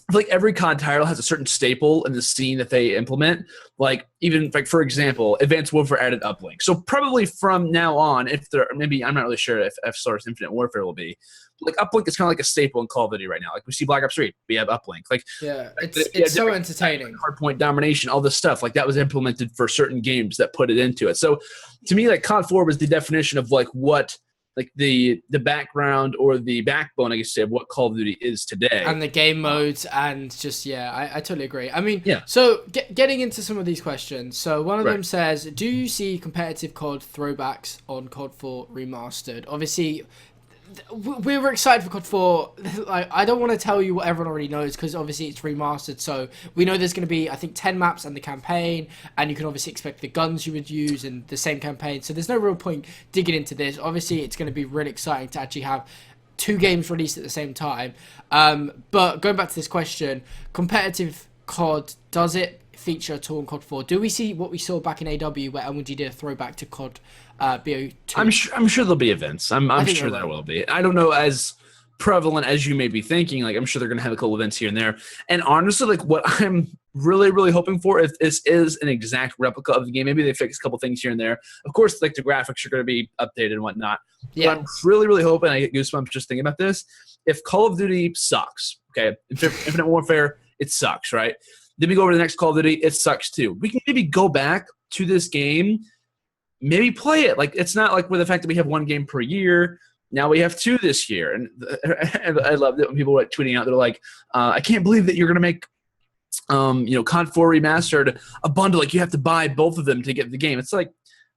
I feel like every COD title has a certain staple in the scene that they implement. Like, even like, for example, Advanced Warfare added uplink. So probably from now on, if there, maybe I'm not really sure if F-Source Infinite Warfare will be, like, uplink is kind of like a staple in Call of Duty right now. Like, we see Black Ops 3, we have uplink. Like, yeah, it's so entertaining. Hardpoint domination, all this stuff, like, that was implemented for certain games that put it into it. So to me, like, COD 4 was the definition of like what, like the background or the backbone, I guess, of what Call of Duty is today. And the game modes, and just, I totally agree. I mean, yeah. So getting into some of these questions. So one of them says, do you see competitive COD throwbacks on COD 4 Remastered? Obviously, we were excited for CoD 4. Like, I don't want to tell you what everyone already knows because obviously it's remastered. So we know there's going to be, I think, 10 maps and the campaign, and you can obviously expect the guns you would use in the same campaign. So there's no real point digging into this. Obviously, it's going to be really exciting to actually have 2 games released at the same time. But going back to this question, competitive CoD, does it feature at all in CoD 4? Do we see what we saw back in AW where LMG did a throwback to CoD BO2? I'm sure there'll be events. I'm sure there will be. I don't know as prevalent as you may be thinking. Like, I'm sure they're going to have a couple events here and there. And honestly, like, what I'm really hoping for, if this is an exact replica of the game, maybe they fix a couple things here and there. Of course, like, the graphics are going to be updated and whatnot. Yeah. But I'm really hoping, I get goosebumps just thinking about this, if Call of Duty sucks, okay, Infinite Warfare, it sucks, right? Then we go over to the next Call of Duty, it sucks too. We can maybe go back to this game, maybe play it. Like, it's not like with the fact that we have 1 game per year. Now we have 2 this year. And I love it when people are tweeting out, they're like, I can't believe that you're going to make, COD 4 Remastered a bundle. Like, you have to buy both of them to get the game. It's like,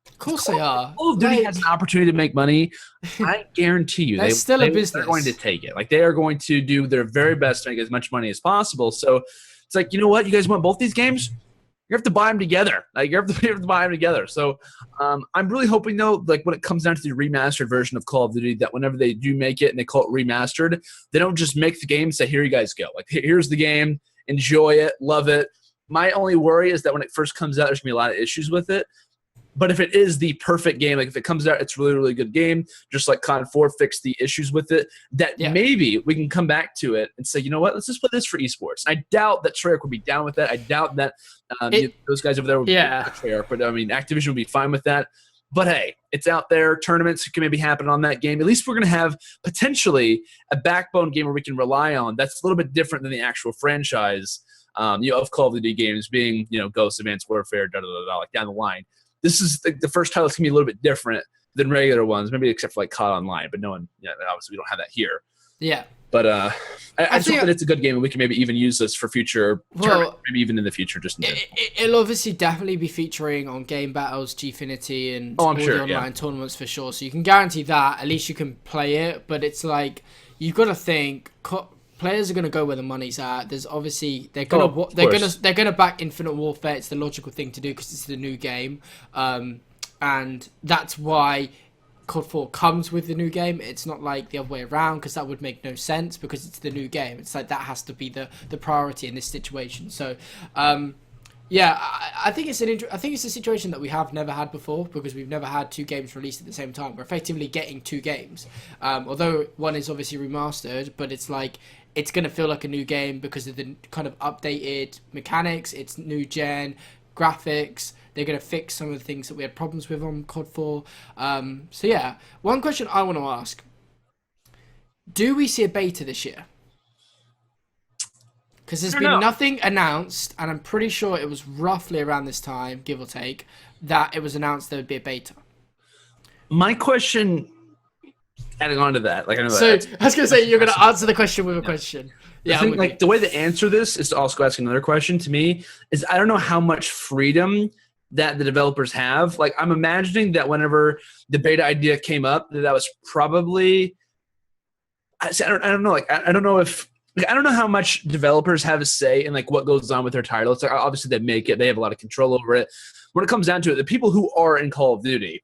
of course they are. Call of Duty has an opportunity to make money. I guarantee you, That's still a business. They're going to take it. Like, they are going to do their very best to make as much money as possible. So it's like, you know what? You guys want both these games? You have to buy them together. Like, you have to buy them together. So I'm really hoping, though, like, when it comes down to the remastered version of Call of Duty, that whenever they do make it and they call it remastered, they don't just make the game and say, here you guys go. Like, here's the game. Enjoy it. Love it. My only worry is that when it first comes out, there's going to be a lot of issues with it. But if it is the perfect game, like if it comes out, it's a really good game, just like COD 4 fixed the issues with it, that maybe we can come back to it and say, you know what, let's just play this for esports. And I doubt that Treyarch would be down with that. I doubt that those guys over there would be Treyarch, but I mean, Activision would be fine with that. But hey, it's out there. Tournaments can maybe happen on that game. At least we're going to have potentially a backbone game where we can rely on. That's a little bit different than the actual franchise of Call of Duty games being, Ghosts, Advanced Warfare, like down the line. This is the first title that's going to be a little bit different than regular ones, maybe except for like COD Online, but no one, obviously we don't have that here. Yeah. But I just hope that it's a good game and we can maybe even use this for future tournaments, maybe even in the future. It'll obviously definitely be featuring on Game Battles, Gfinity, and all the online tournaments for sure. So you can guarantee that. At least you can play it. But it's like, you've got to think, players are going to go where the money's at. There's obviously they're gonna back Infinite Warfare. It's the logical thing to do because it's the new game, and that's why COD 4 comes with the new game. It's not like the other way around, because that would make no sense because it's the new game. It's like that has to be the priority in this situation. So I think it's a situation that we have never had before, because we've never had 2 games released at the same time. We're effectively getting 2 games, although one is obviously remastered, but it's like it's going to feel like a new game because of the kind of updated mechanics. It's new gen graphics. They're going to fix some of the things that we had problems with on COD 4. One question I want to ask: do we see a beta this year? Because there's been nothing announced, and I'm pretty sure it was roughly around this time, give or take, that it was announced there would be a beta. My question, adding on to that, like I know so that, I was going to say, you're going to answer the question with a question. Yeah, I think like the way to answer this is to also ask another question to me, is I don't know how much freedom that the developers have. Like, I'm imagining that whenever the beta idea came up, that was probably, I don't know, like I don't know if, I don't know how much developers have a say in like what goes on with their title. It's like, obviously they make it, they have a lot of control over it. When it comes down to it, the people who are in Call of Duty,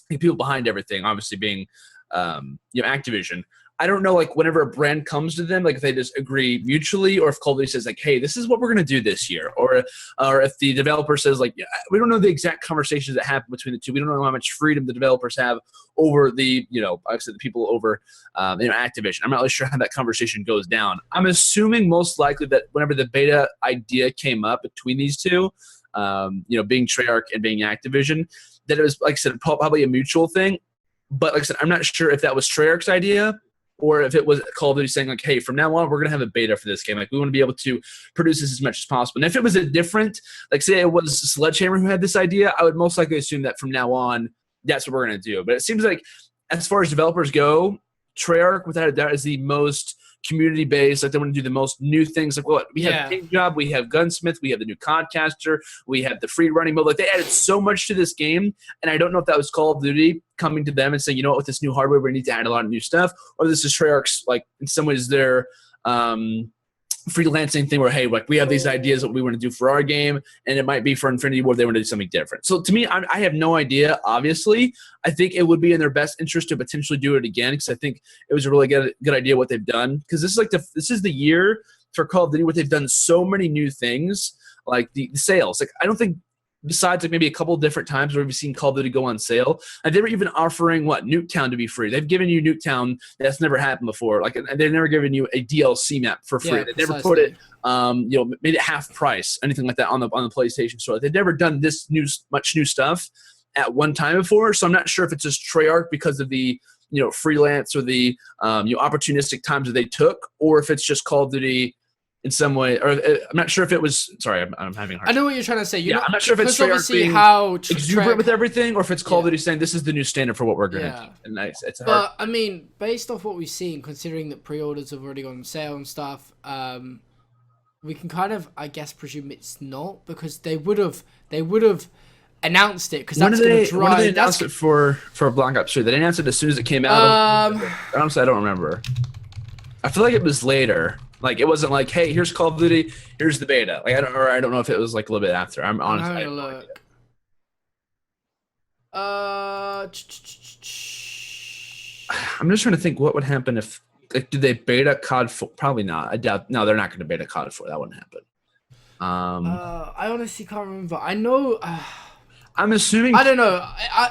the people behind everything, obviously being Activision. I don't know, like, whenever a brand comes to them, like if they just agree mutually, or if Call of Duty says like, hey, this is what we're going to do this year, or if the developer says like, we don't know the exact conversations that happen between the two. We don't know how much freedom the developers have over the, like I said, the people over, Activision. I'm not really sure how that conversation goes down. I'm assuming most likely that whenever the beta idea came up between these two, being Treyarch and being Activision, that it was, like I said, probably a mutual thing. But like I said, I'm not sure if that was Treyarch's idea, or if it was Call of Duty saying like, hey, from now on, we're going to have a beta for this game. Like, we want to be able to produce this as much as possible. And if it was a different, like say it was Sledgehammer who had this idea, I would most likely assume that from now on, that's what we're going to do. But it seems like as far as developers go, Treyarch, without a doubt, is the most community based. Like they want to do the most new things. Like what we have Yeah. Paint Job, we have Gunsmith, we have the new Codcaster, we have the free running mode. Like they added so much to this game, and I don't know if that was Call of Duty coming to them and saying, you know what, with this new hardware, we need to add a lot of new stuff, or this is Treyarch's, like in some ways their freelancing thing where, hey, like we have these ideas that we want to do for our game, and it might be for Infinity Ward they want to do something different. So to me, I have no idea. Obviously, I think it would be in their best interest to potentially do it again, because I think it was a really good idea what they've done. Because this is like this is the year for Call of Duty where they've done so many new things, like the sales. Like I don't think, besides like maybe a couple of different times where we've seen Call of Duty go on sale, and they were even offering Nuketown to be free. They've given you Nuketown, that's never happened before. Like, and they've never given you a DLC map for free. Yeah, they never put it, made it half price, anything like that on the PlayStation Store. They've never done this much new stuff at one time before. So I'm not sure if it's just Treyarch because of the freelance or the opportunistic times that they took, or if it's just Call of Duty in some way, or I'm not sure if it was. Sorry, I'm having a hard I know what you're trying to say. I'm not sure if it's Treyarch being exuberant with everything, or if it's Call of Duty saying this is the new standard for what we're going to do. And it's hard. But I mean, based off what we've seen, considering that pre-orders have already gone on sale and stuff, we can kind of, I guess, presume it's not, because they would have announced it, because that's going to drive. When did they announce it for Black Ops 3? They announced it as soon as it came out. Honestly, I don't remember. I feel like it was later. Like it wasn't like, hey, here's Call of Duty, here's the beta. Like I don't know if it was like a little bit after. I'm honestly having a look. I'm just trying to think what would happen if, like, did they beta COD 4? Probably not. I doubt. No, they're not going to beta COD 4. That wouldn't happen. I honestly can't remember. I know. I'm assuming. I don't know.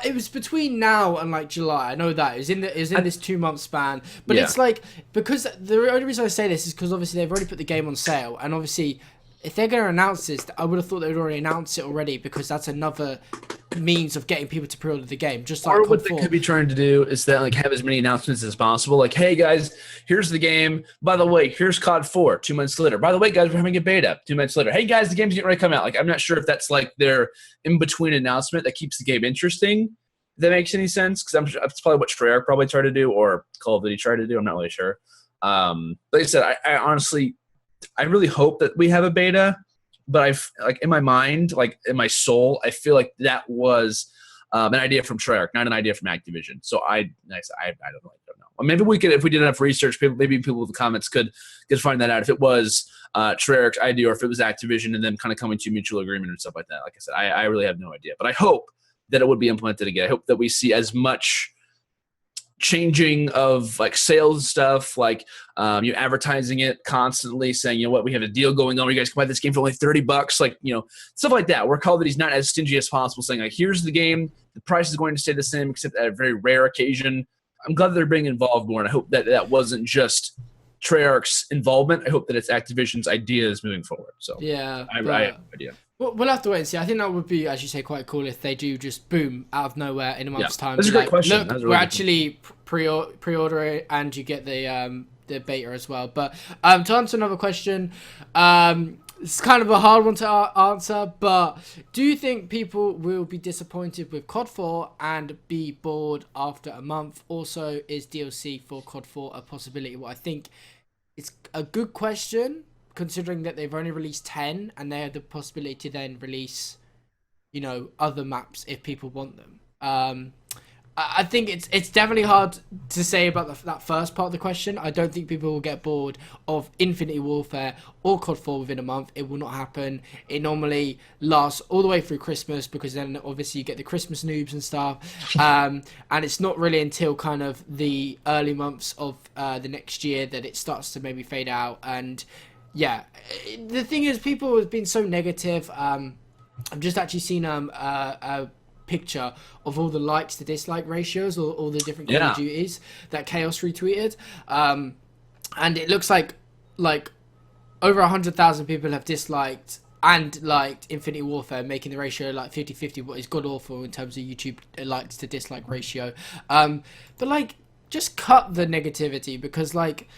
It was between now and like July. I know that is in this 2 month span. But it's like, because the only reason I say this is because obviously they've already put the game on sale, and obviously if they're going to announce this, I would have thought they would already announce it already, because that's another means of getting people to pre-order the game. Just like, or what they could be trying to do is that, like, have as many announcements as possible. Like, hey guys, here's the game. By the way, here's COD 4 2 months later. By the way, guys, we're having a beta 2 months later. Hey guys, the game's getting ready to come out. Like, I'm not sure if that's like their in-between announcement that keeps the game interesting. If that makes any sense, because that's probably what Treyarch probably tried to do, or Call of Duty tried to do. I'm not really sure. Like I said, I honestly, I really hope that we have a beta. But like in my mind, like in my soul, I feel like that was an idea from Treyarch, not an idea from Activision. So I don't know. I don't know. Maybe we could, if we did enough research, maybe people in the comments could find that out. If it was Treyarch's idea, or if it was Activision, and then kind of coming to mutual agreement and stuff like that. Like I said, I really have no idea. But I hope that it would be implemented again. I hope that we see as much changing of like sales stuff, like you advertising it constantly, saying, you know what, we have a deal going on, you guys can buy this game for only $30, like, stuff like that, where Call of Duty's not as stingy as possible, saying like, here's the game, the price is going to stay the same except at a very rare occasion. I'm glad that they're being involved more, and I hope that that wasn't just Treyarch's involvement. I hope that it's Activision's ideas moving forward. So yeah, I have no idea. We'll have to wait and see. I think that would be, as you say, quite cool if they do just boom out of nowhere in a month's time. That's a great question. Look, we're actually pre-order it, and you get the beta as well. But to answer another question, it's kind of a hard one to answer. But do you think people will be disappointed with COD 4 and be bored after a month? Also, is DLC for COD 4 a possibility? Well, I think it's a good question, considering that they've only released 10 and they have the possibility to then release, other maps if people want them. I think it's definitely hard to say about that first part of the question. I don't think people will get bored of Infinity Warfare or COD 4 within a month. It will not happen. It normally lasts all the way through Christmas, because then obviously you get the Christmas noobs and stuff. And it's not really until kind of the early months of the next year that it starts to maybe fade out. And yeah, the thing is, people have been so negative. I've just actually seen a picture of all the likes to dislike ratios, or all the different Call of Duties that Chaos retweeted, and it looks like over 100,000 people have disliked and liked Infinity Warfare, making the ratio like 50-50, what is god awful in terms of YouTube likes to dislike ratio. But like, just cut the negativity, because like,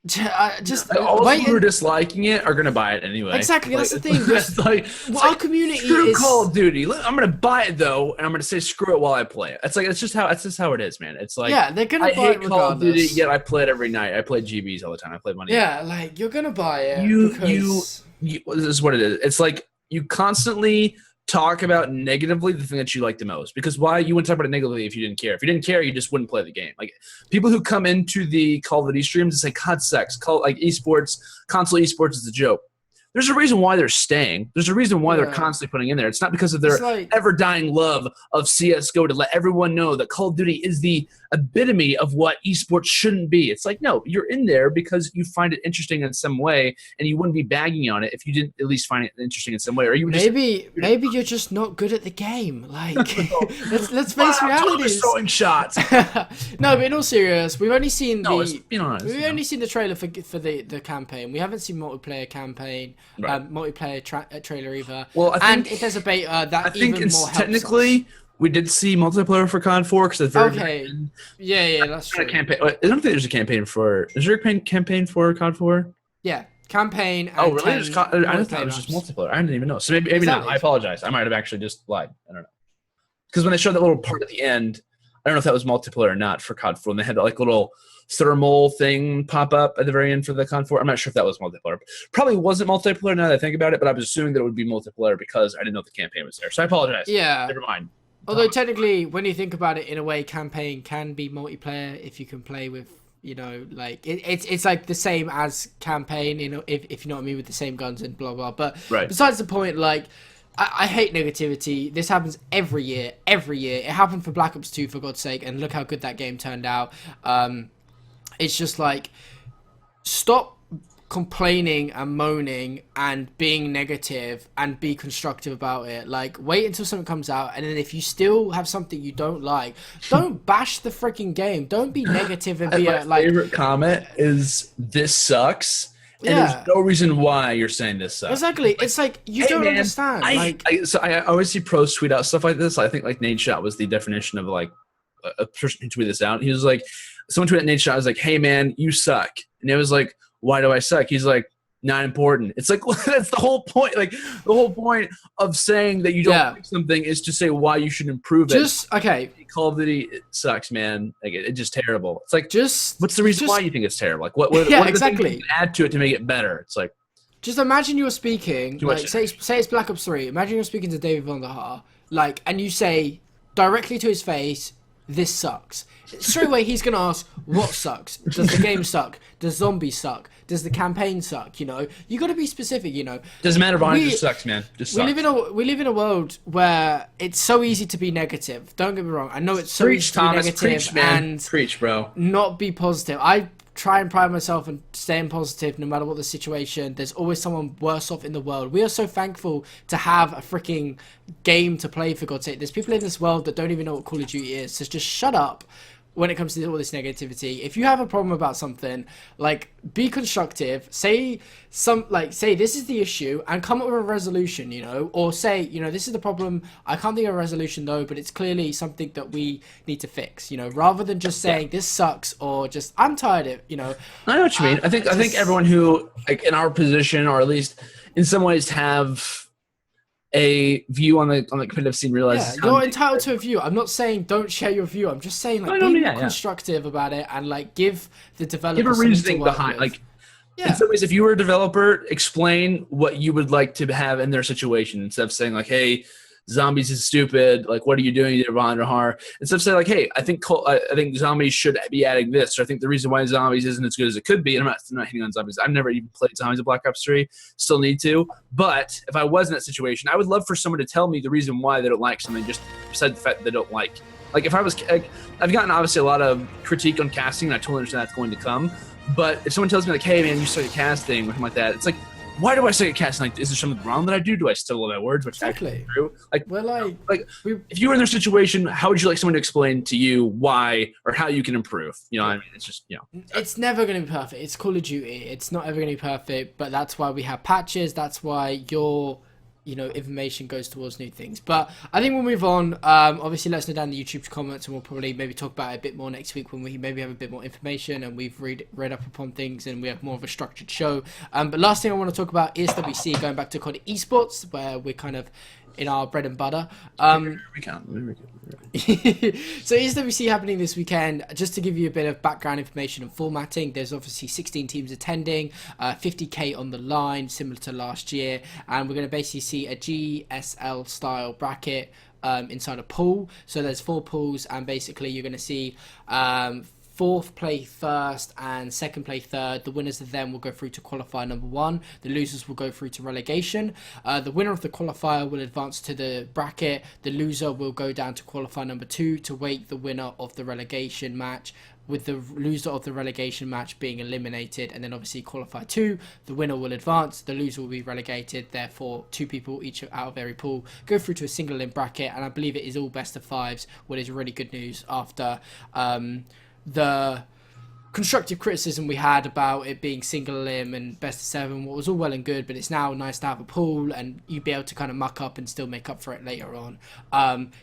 Just All wait. people who are disliking it are gonna buy it anyway. Exactly, that's the thing. It's like, Our community screw is Call of Duty. I'm gonna buy it though, and I'm gonna say screw it while I play it. It's like it's just how it is, man. It's like yeah, they're gonna I buy hate it Call of Duty, regardless. yet I play it every night. I play GBs all the time. I play money. Yeah, like you're gonna buy it You because this is what it is. It's like you constantly talk about negatively the thing that you like the most. Because why you wouldn't talk about it negatively if you didn't care? If you didn't care, you just wouldn't play the game. Like people who come into the Call of Duty streams and say COD sucks, like esports, console esports is a joke. There's a reason why they're staying. There's a reason why they're constantly putting in there. It's not because of their ever dying love of CSGO to let everyone know that Call of Duty is the epitome of what esports shouldn't be. It's like, no, you're in there because you find it interesting in some way, and you wouldn't be bagging on it if you didn't at least find it interesting in some way. Or you would maybe you're just not good at the game. Like let's face realities. Throwing shots. No, but in all seriousness, we've only seen we've only seen the trailer for the campaign. We haven't seen multiplayer campaign, multiplayer trailer either. Well, and if there's a beta, that even more helps technically. Us. We did see multiplayer for COD 4 because it's very okay. Yeah, that's true. Campaign. I don't think there's a campaign for. Is there a campaign for COD 4? Yeah, campaign. And oh, really? I thought it was just multiplayer. I didn't even know. So maybe not. I apologize. I might have actually just lied. I don't know. Because when they showed that little part at the end, I don't know if that was multiplayer or not for COD 4. And they had that like little thermal thing pop up at the very end for the COD 4. I'm not sure if that was multiplayer. Probably wasn't multiplayer now that I think about it, but I was assuming that it would be multiplayer because I didn't know the campaign was there. So I apologize. Yeah. Never mind. Although technically, when you think about it, in a way, campaign can be multiplayer if you can play with, like it's like the same as campaign, if you know what I mean, with the same guns and blah blah. But besides the point, like I hate negativity. This happens every year. It happened for Black Ops 2, for God's sake, and look how good that game turned out. It's just like, stop complaining and moaning and being negative and be constructive about it. Like, wait until something comes out, and then if you still have something you don't like, don't bash the freaking game. Don't be negative and be my favorite comment is "this sucks," and there's no reason why you're saying this sucks. Exactly. It's like you don't understand. I always see pros tweet out stuff like this. I think like Nate Shot was the definition of like a person who tweeted this out. He was like, someone tweeted at Nate Shot, was like, "Hey man, you suck," and it was like, why do I suck? He's like, not important. It's like, that's the whole point. Like, the whole point of saying that you don't like something is to say why you should improve it. Okay. Call of Duty, it sucks, man. Like, it's just terrible. It's like, what's the reason why you think it's terrible? Like, what are the things you can add to it to make it better? It's like, just imagine you're speaking, like, say it's Black Ops 3. Imagine you're speaking to David Vonderhaar, like, and you say directly to his face, "This sucks." Straight away, he's going to ask, what sucks? Does the game suck? Does zombies suck? Does the campaign suck? You got to be specific, Doesn't matter, Brian, it just sucks, man. Just sucks. We live in a world where it's so easy to be negative. Don't get me wrong. I know it's so easy to be negative and preach, bro. Not be positive. I try and pride myself on staying positive no matter what the situation. There's always someone worse off in the world. We are so thankful to have a freaking game to play, for God's sake. There's people in this world that don't even know what Call of Duty is. So just shut up when it comes to all this negativity. If you have a problem about something, like, be constructive, say this is the issue and come up with a resolution, or say, this is the problem, I can't think of a resolution though, but it's clearly something that we need to fix, rather than just saying this sucks or just I'm tired of it, I know what you mean. I think everyone who, like, in our position, or at least in some ways have a view on the competitive scene realizes you're entitled to a view. I'm not saying don't share your view. I'm just saying, like, be constructive about it and, like, give the developer a reasoning behind. Like, in some ways, if you were a developer, explain what you would like to have in their situation instead of saying, like, "Hey, zombies is stupid. Like, what are you doing, Vonderhaar?" Instead of saying, like, "Hey, I think zombies should be adding this," or "I think the reason why zombies isn't as good as it could be." And I'm not hitting on zombies. I've never even played zombies in Black Ops 3. Still need to. But if I was in that situation, I would love for someone to tell me the reason why they don't like something, just besides the fact that they don't like. Like, if I was, I've gotten obviously a lot of critique on casting, and I totally understand that's going to come. But if someone tells me, like, "Hey man, you started casting," or something like that, it's like, why do I say a casting? Like, is there something wrong that I do? Do I still love my words? Which actually true. Like, if you were in their situation, how would you like someone to explain to you why or how you can improve? What I mean? It's just, It's never going to be perfect. It's Call of Duty. It's not ever going to be perfect, but that's why we have patches. That's why you're information goes towards new things. But I think we'll move on. Obviously, let us know down in the YouTube comments, and we'll probably maybe talk about it a bit more next week when we maybe have a bit more information and we've read up upon things and we have more of a structured show. But last thing I want to talk about is ESWC, going back to CoD esports, where we're kind of in our bread and butter. So ESWC happening this weekend. Just to give you a bit of background information and formatting, there's obviously 16 teams attending, 50k on the line, similar to last year, and we're going to basically see a GSL style bracket inside a pool. So there's 4 pools, and basically you're going to see fourth play first and second play third. The winners of them will go through to qualifier number 1. The losers will go through to relegation. The winner of the qualifier will advance to the bracket. The loser will go down to qualifier number 2 to wait the winner of the relegation match, with the loser of the relegation match being eliminated. And then obviously qualifier 2, the winner will advance, the loser will be relegated. Therefore 2 people each out of every pool go through to a single limb bracket, and I believe it is all best of 5s, what is really good news after the constructive criticism we had about it being single limb and best of 7. What was all well and good, but it's now nice to have a pool and you'd be able to kind of muck up and still make up for it later on.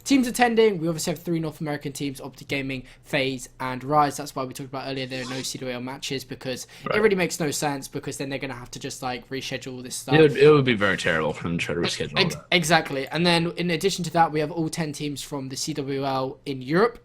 Teams attending, we obviously have 3 North American teams: Optic Gaming, FaZe, and Rise. That's why we talked about earlier there are no CWL matches, because it really makes no sense, because then they're going to have to just like reschedule all this stuff. It would be very terrible for them to try to reschedule all that. Exactly. And then in addition to that, we have all 10 teams from the CWL in Europe.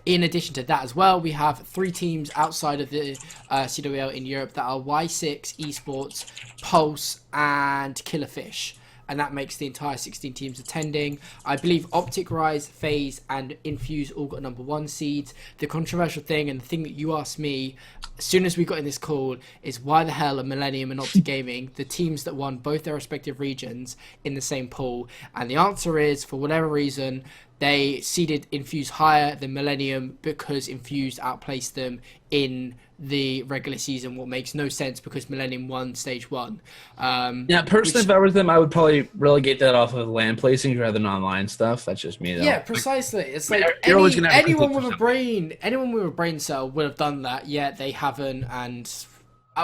In addition to that as well, we have 3 teams outside of the CWL in Europe that are Y6, Esports, Pulse, and Killerfish. And that makes the entire 16 teams attending. I believe Optic, Rise, FaZe, and Infuse all got number 1 seeds. The controversial thing, and the thing that you asked me as soon as we got in this call, is why the hell are Millennium and Optic Gaming, the teams that won both their respective regions, in the same pool? And the answer is, for whatever reason, they seeded Infuse higher than Millennium because Infuse outplaced them in the regular season, what makes no sense because Millennium won stage 1. Personally, if I were them, I would probably relegate that off of land placings rather than online stuff. That's just me, though. Yeah, precisely. It's like anyone with a brain cell would have done that, yet they haven't. And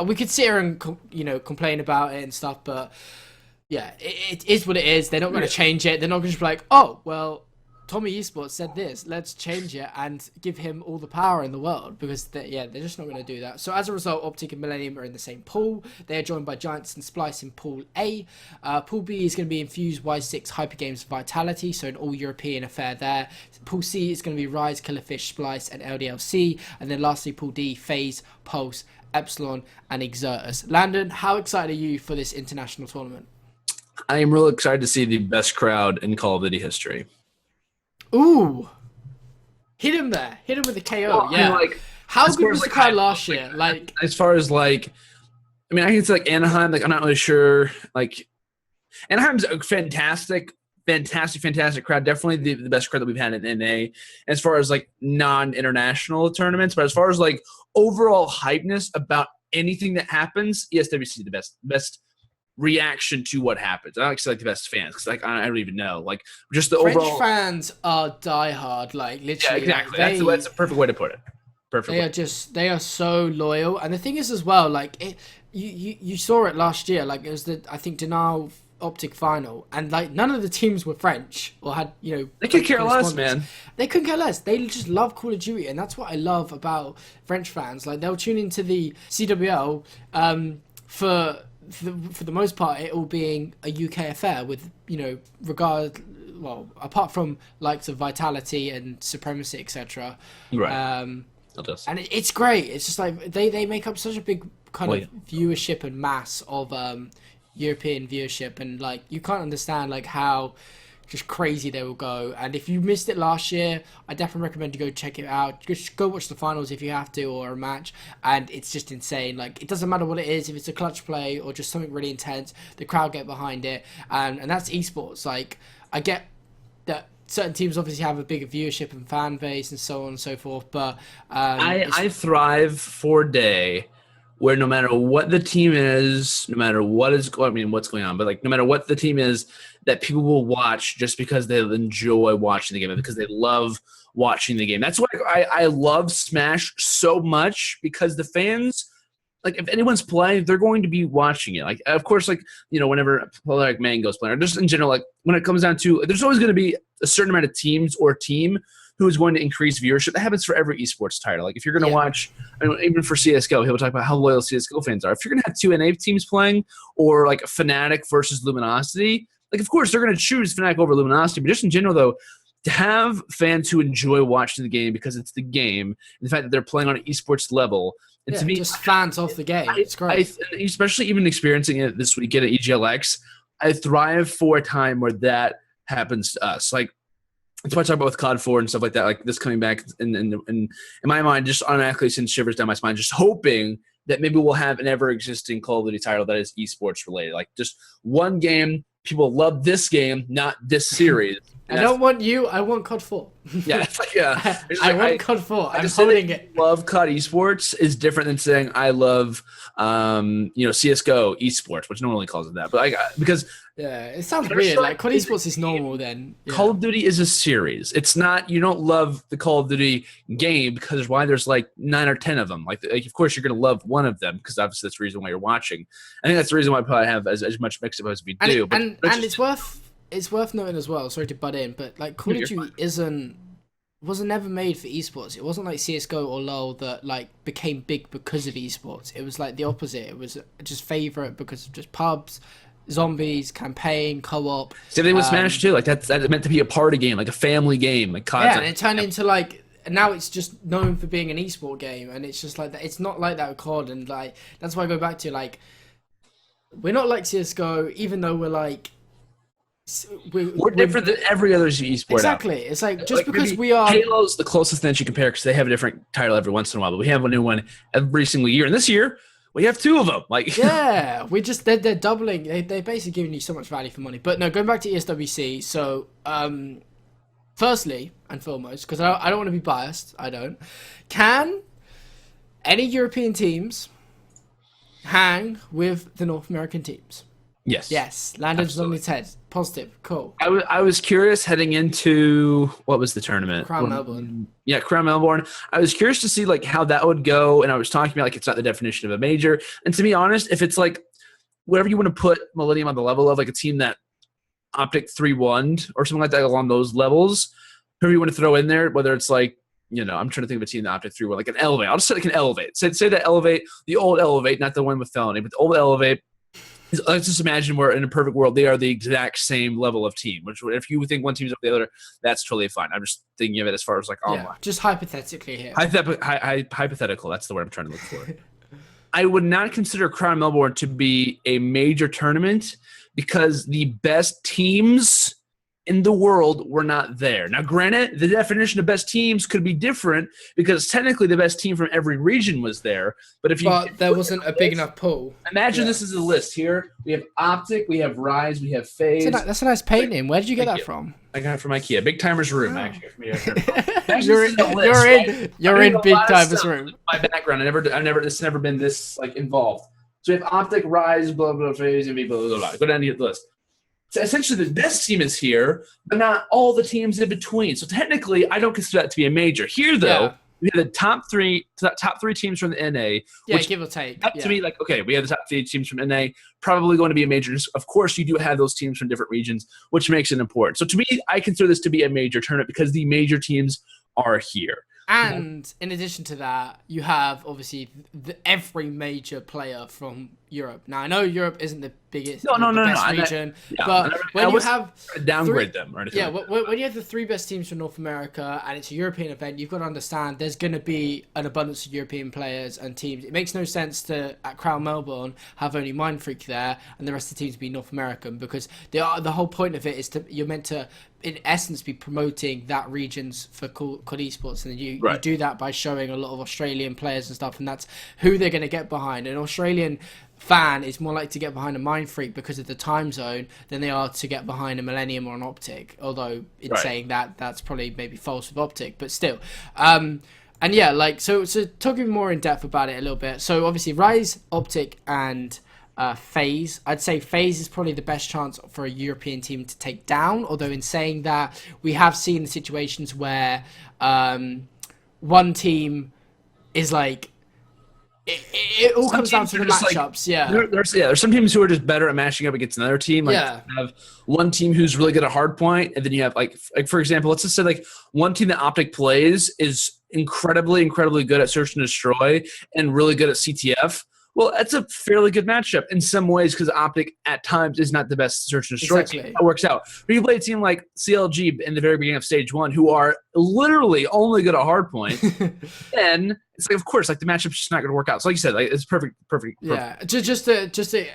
we could sit here and complain about it and stuff, but yeah, it is what it is. They're not going to change it. They're not going to just be like, oh well, Tommy Esports said this, let's change it and give him all the power in the world, because they're just not going to do that. So as a result, Optic and Millennium are in the same pool. They are joined by Giants and Splice in Pool A. Pool B is going to be Infuse, Y6, Hypergames, Vitality, so an all-European affair there. Pool C is going to be Rise, Killerfish, Splice, and LDLC. And then lastly, Pool D, FaZe, Pulse, Epsilon, and Exertus. Landon, how excited are you for this international tournament? I am real excited to see the best crowd in Call of Duty history. Ooh, hit him there. Hit him with a KO. Well, yeah. I mean, how good was the crowd last year? Like, as far as I can say Anaheim. I'm not really sure. Anaheim's a fantastic crowd. Definitely the best crowd that we've had in NA. As far as non-international tournaments, but as far as overall hypeness about anything that happens, ESWC is the best reaction to what happens. I don't actually the best fans, because I don't even know. Just the French overall fans are diehard. Literally, yeah, exactly. That's a perfect way to put it. Perfect. They are so loyal. And the thing is as well, you saw it last year. It was I think Denial Optic final, and none of the teams were French or had they could care less, man. They couldn't care less. They just love Call of Duty, and that's what I love about French fans. They'll tune into the CWL for the most part, it all being a UK affair with, apart from likes of Vitality and Supremacy, etc. Right. And it's great. It's just they make up such a big kind of viewership and mass of European viewership, and you can't understand how just crazy they will go. And if you missed it last year, I definitely recommend you go check it out. Just go watch the finals if you have to, or a match, and it's just insane. It doesn't matter what it is, if it's a clutch play or just something really intense, the crowd get behind it, and that's esports. I get that certain teams obviously have a bigger viewership and fan base and so on and so forth, but I thrive for a day where no matter what the team is, no matter what's going on, but no matter what the team is, that people will watch just because they enjoy watching the game and because they love watching the game. That's why I love Smash so much, because the fans like if anyone's playing, they're going to be watching it. Like of course, like whenever a player like Mango's playing, or just in general, like when it comes down to, there's always going to be a certain amount of teams or team who is going to increase viewership. That happens for every esports title. Like if you're going to watch, even for CS:GO, he'll talk about how loyal CS:GO fans are. If you're going to have two NA teams playing, or like Fnatic versus Luminosity, like of course they're going to choose Fnatic over Luminosity. But just in general, though, to have fans who enjoy watching the game because it's the game, and the fact that they're playing on an esports level, and to me, just fans of the game. It's great. Especially even experiencing it this weekend at EGLX, I thrive for a time where that happens to us. Like, that's what I talk about with COD 4 and stuff like that. Like this coming back in my mind, just automatically sends shivers down my spine, just hoping that maybe we'll have an ever-existing Call of Duty title that is esports related. Like just one game, people love this game, not this series. I don't want you. I want COD 4. Yeah, it's like, yeah. I want COD 4. I'm holding it. Love COD esports is different than saying I love, CS:GO esports, which no one really calls it that. But because it sounds weird. Like COD esports is normal then. Yeah. Call of Duty is a series. It's not, you don't love the Call of Duty game because there's like 9 or 10 of them. Like of course you're gonna love one of them because obviously that's the reason why you're watching. I think that's the reason why I probably have as much mix up as we do. And it's worth noting as well. Sorry to butt in, but like Call of Duty wasn't ever made for esports. It wasn't like CS:GO or LoL that like became big because of esports. It was like the opposite. It was just favorite because of just pubs, zombies, campaign, co-op. Same thing with Smash too. Like that's meant to be a party game, like a family game, like content. And it turned into like. And now it's just known for being an esport game, and it's just like that. It's not like that with COD, and like that's why I go back to like we're not like CS:GO, even though we're like. We're different than every other esport. Exactly. It's like just because we are. Halo's the closest thing that you compare because they have a different title every once in a while, but we have a new one every single year. And this year we have 2 of them. Like they're doubling. They're basically giving you so much value for money. But no, going back to ESWC. So firstly and foremost, because I don't want to be biased. I don't. Can any European teams hang with the North American teams? Yes. Landon's on his head. Positive. Cool. I was curious heading into what was the tournament? Crown Melbourne. Yeah, Crown Melbourne. I was curious to see like how that would go, and I was talking about like it's not the definition of a major. And to be honest, if it's like whatever you want to put Millennium on the level of, like a team that Optic 3-1'd or something like that along those levels, whoever you want to throw in there, whether it's like I'm trying to think of a team that Optic 3-1, like an Elevate. I'll just say like an Elevate. Say that Elevate, the old Elevate, not the one with Felony, but the old Elevate. Let's just imagine we're in a perfect world. They are the exact same level of team, which if you think one team's over the other, that's totally fine. I'm just thinking of it as far as like online. Just hypothetically here. Hypothetical. That's the word I'm trying to look for. I would not consider Crown Melbourne to be a major tournament because the best teams in the world were not there. Now, granted, the definition of best teams could be different because technically the best team from every region was there. But there wasn't a big enough pool. Imagine this is a list here. We have Optic, we have Rise, we have FaZe. That's a nice painting. Where did you get that from? I got it from IKEA. Big Timer's room, actually. You're in Big Timer's room. My background. It's never been this like involved. So we have Optic, Rise, blah blah, FaZe, and blah blah blah. Go down the list. So essentially, the best team is here, but not all the teams in between. So technically, I don't consider that to be a major. Here, though, we have the top three teams from the NA. Which, give or take. To me, like, okay, we have the top 3 teams from NA, probably going to be a major. Of course, you do have those teams from different regions, which makes it important. So to me, I consider this to be a major tournament because the major teams are here. And in addition to that, you have obviously every major player from Europe. Now I know Europe isn't the biggest, best region, but when you have downgrade them or anything. When you have the 3 best teams from North America and it's a European event, you've got to understand there's going to be an abundance of European players and teams. It makes no sense to at Crown Melbourne have only Mindfreak there and the rest of the teams be North American because the whole point of it is you're meant to, in essence, be promoting that regions for CoD esports, and you do that by showing a lot of Australian players and stuff, and that's who they're going to get behind. An Australian fan is more likely to get behind a Mindfreak because of the time zone than they are to get behind a Millennium or an Optic, although in saying that, that's probably maybe false with Optic, but still. And yeah, like so talking more in depth about it a little bit. So obviously Rise, Optic, and FaZe. I'd say FaZe is probably the best chance for a European team to take down, although in saying that, we have seen situations where one team is like it all Some comes down teams to are the just, like, matchups. Yeah. There's some teams who are just better at matching up against another team. Like Yeah. you have one team who's really good at hard point, and then you have like for example, let's just say like one team that Optic plays is incredibly good at search and destroy and really good at CTF. Well, that's a fairly good matchup in some ways because Optic at times is not the best search and destroy team. That works out. But you play a team like CLG in the very beginning of Stage 1 who are literally only good at hardpoint, then it's like, of course, like the matchup's just not going to work out. So like you said, like it's perfect. Yeah, just to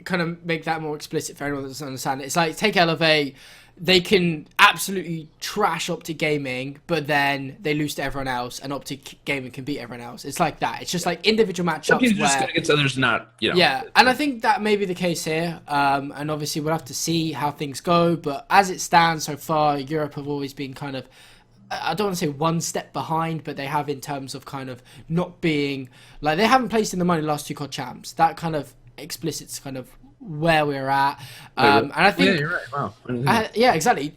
kind of make that more explicit for anyone that doesn't understand it, it's like take Elevate. They can absolutely trash Optic Gaming, but then they lose to everyone else, and Optic Gaming can beat everyone else. It's like that. It's just like individual matchups. Some teams just against others, not, you know. Yeah, and I think that may be the case here. And obviously we'll have to see how things go. But as it stands so far, Europe have always been kind of, I don't want to say one step behind, but they have in terms of kind of not being like they haven't placed in the money last two CoD champs. That kind of explicits kind of where we're at. And I think, yeah, you're right. Wow. Yeah, exactly.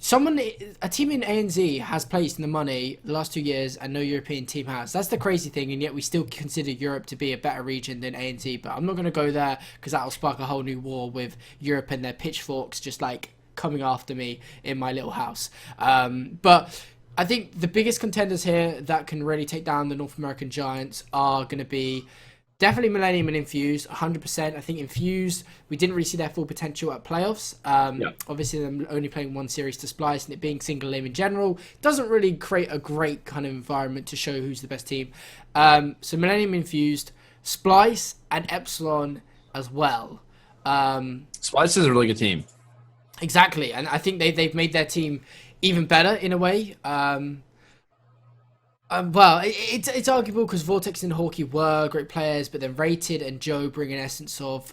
A team in ANZ has placed in the money the last 2 years, and no European team has. That's the crazy thing, and yet we still consider Europe to be a better region than ANZ. But I'm not going to go there because that'll spark a whole new war with Europe and their pitchforks just like coming after me in my little house. But I think the biggest contenders here that can really take down the North American giants are going to be definitely Millennium and Infused, 100%. I think Infused, we didn't really see their full potential at playoffs. Obviously, them only playing one series to Splice and it being single aim in general doesn't really create a great kind of environment to show who's the best team. So Millennium Infused, Splice, and Epsilon as well. Splice is a really good team. Exactly, and I think they've made their team even better in a way. Well, it's arguable because Vortex and Hawkeye were great players, but then Rated and Joe bring an essence of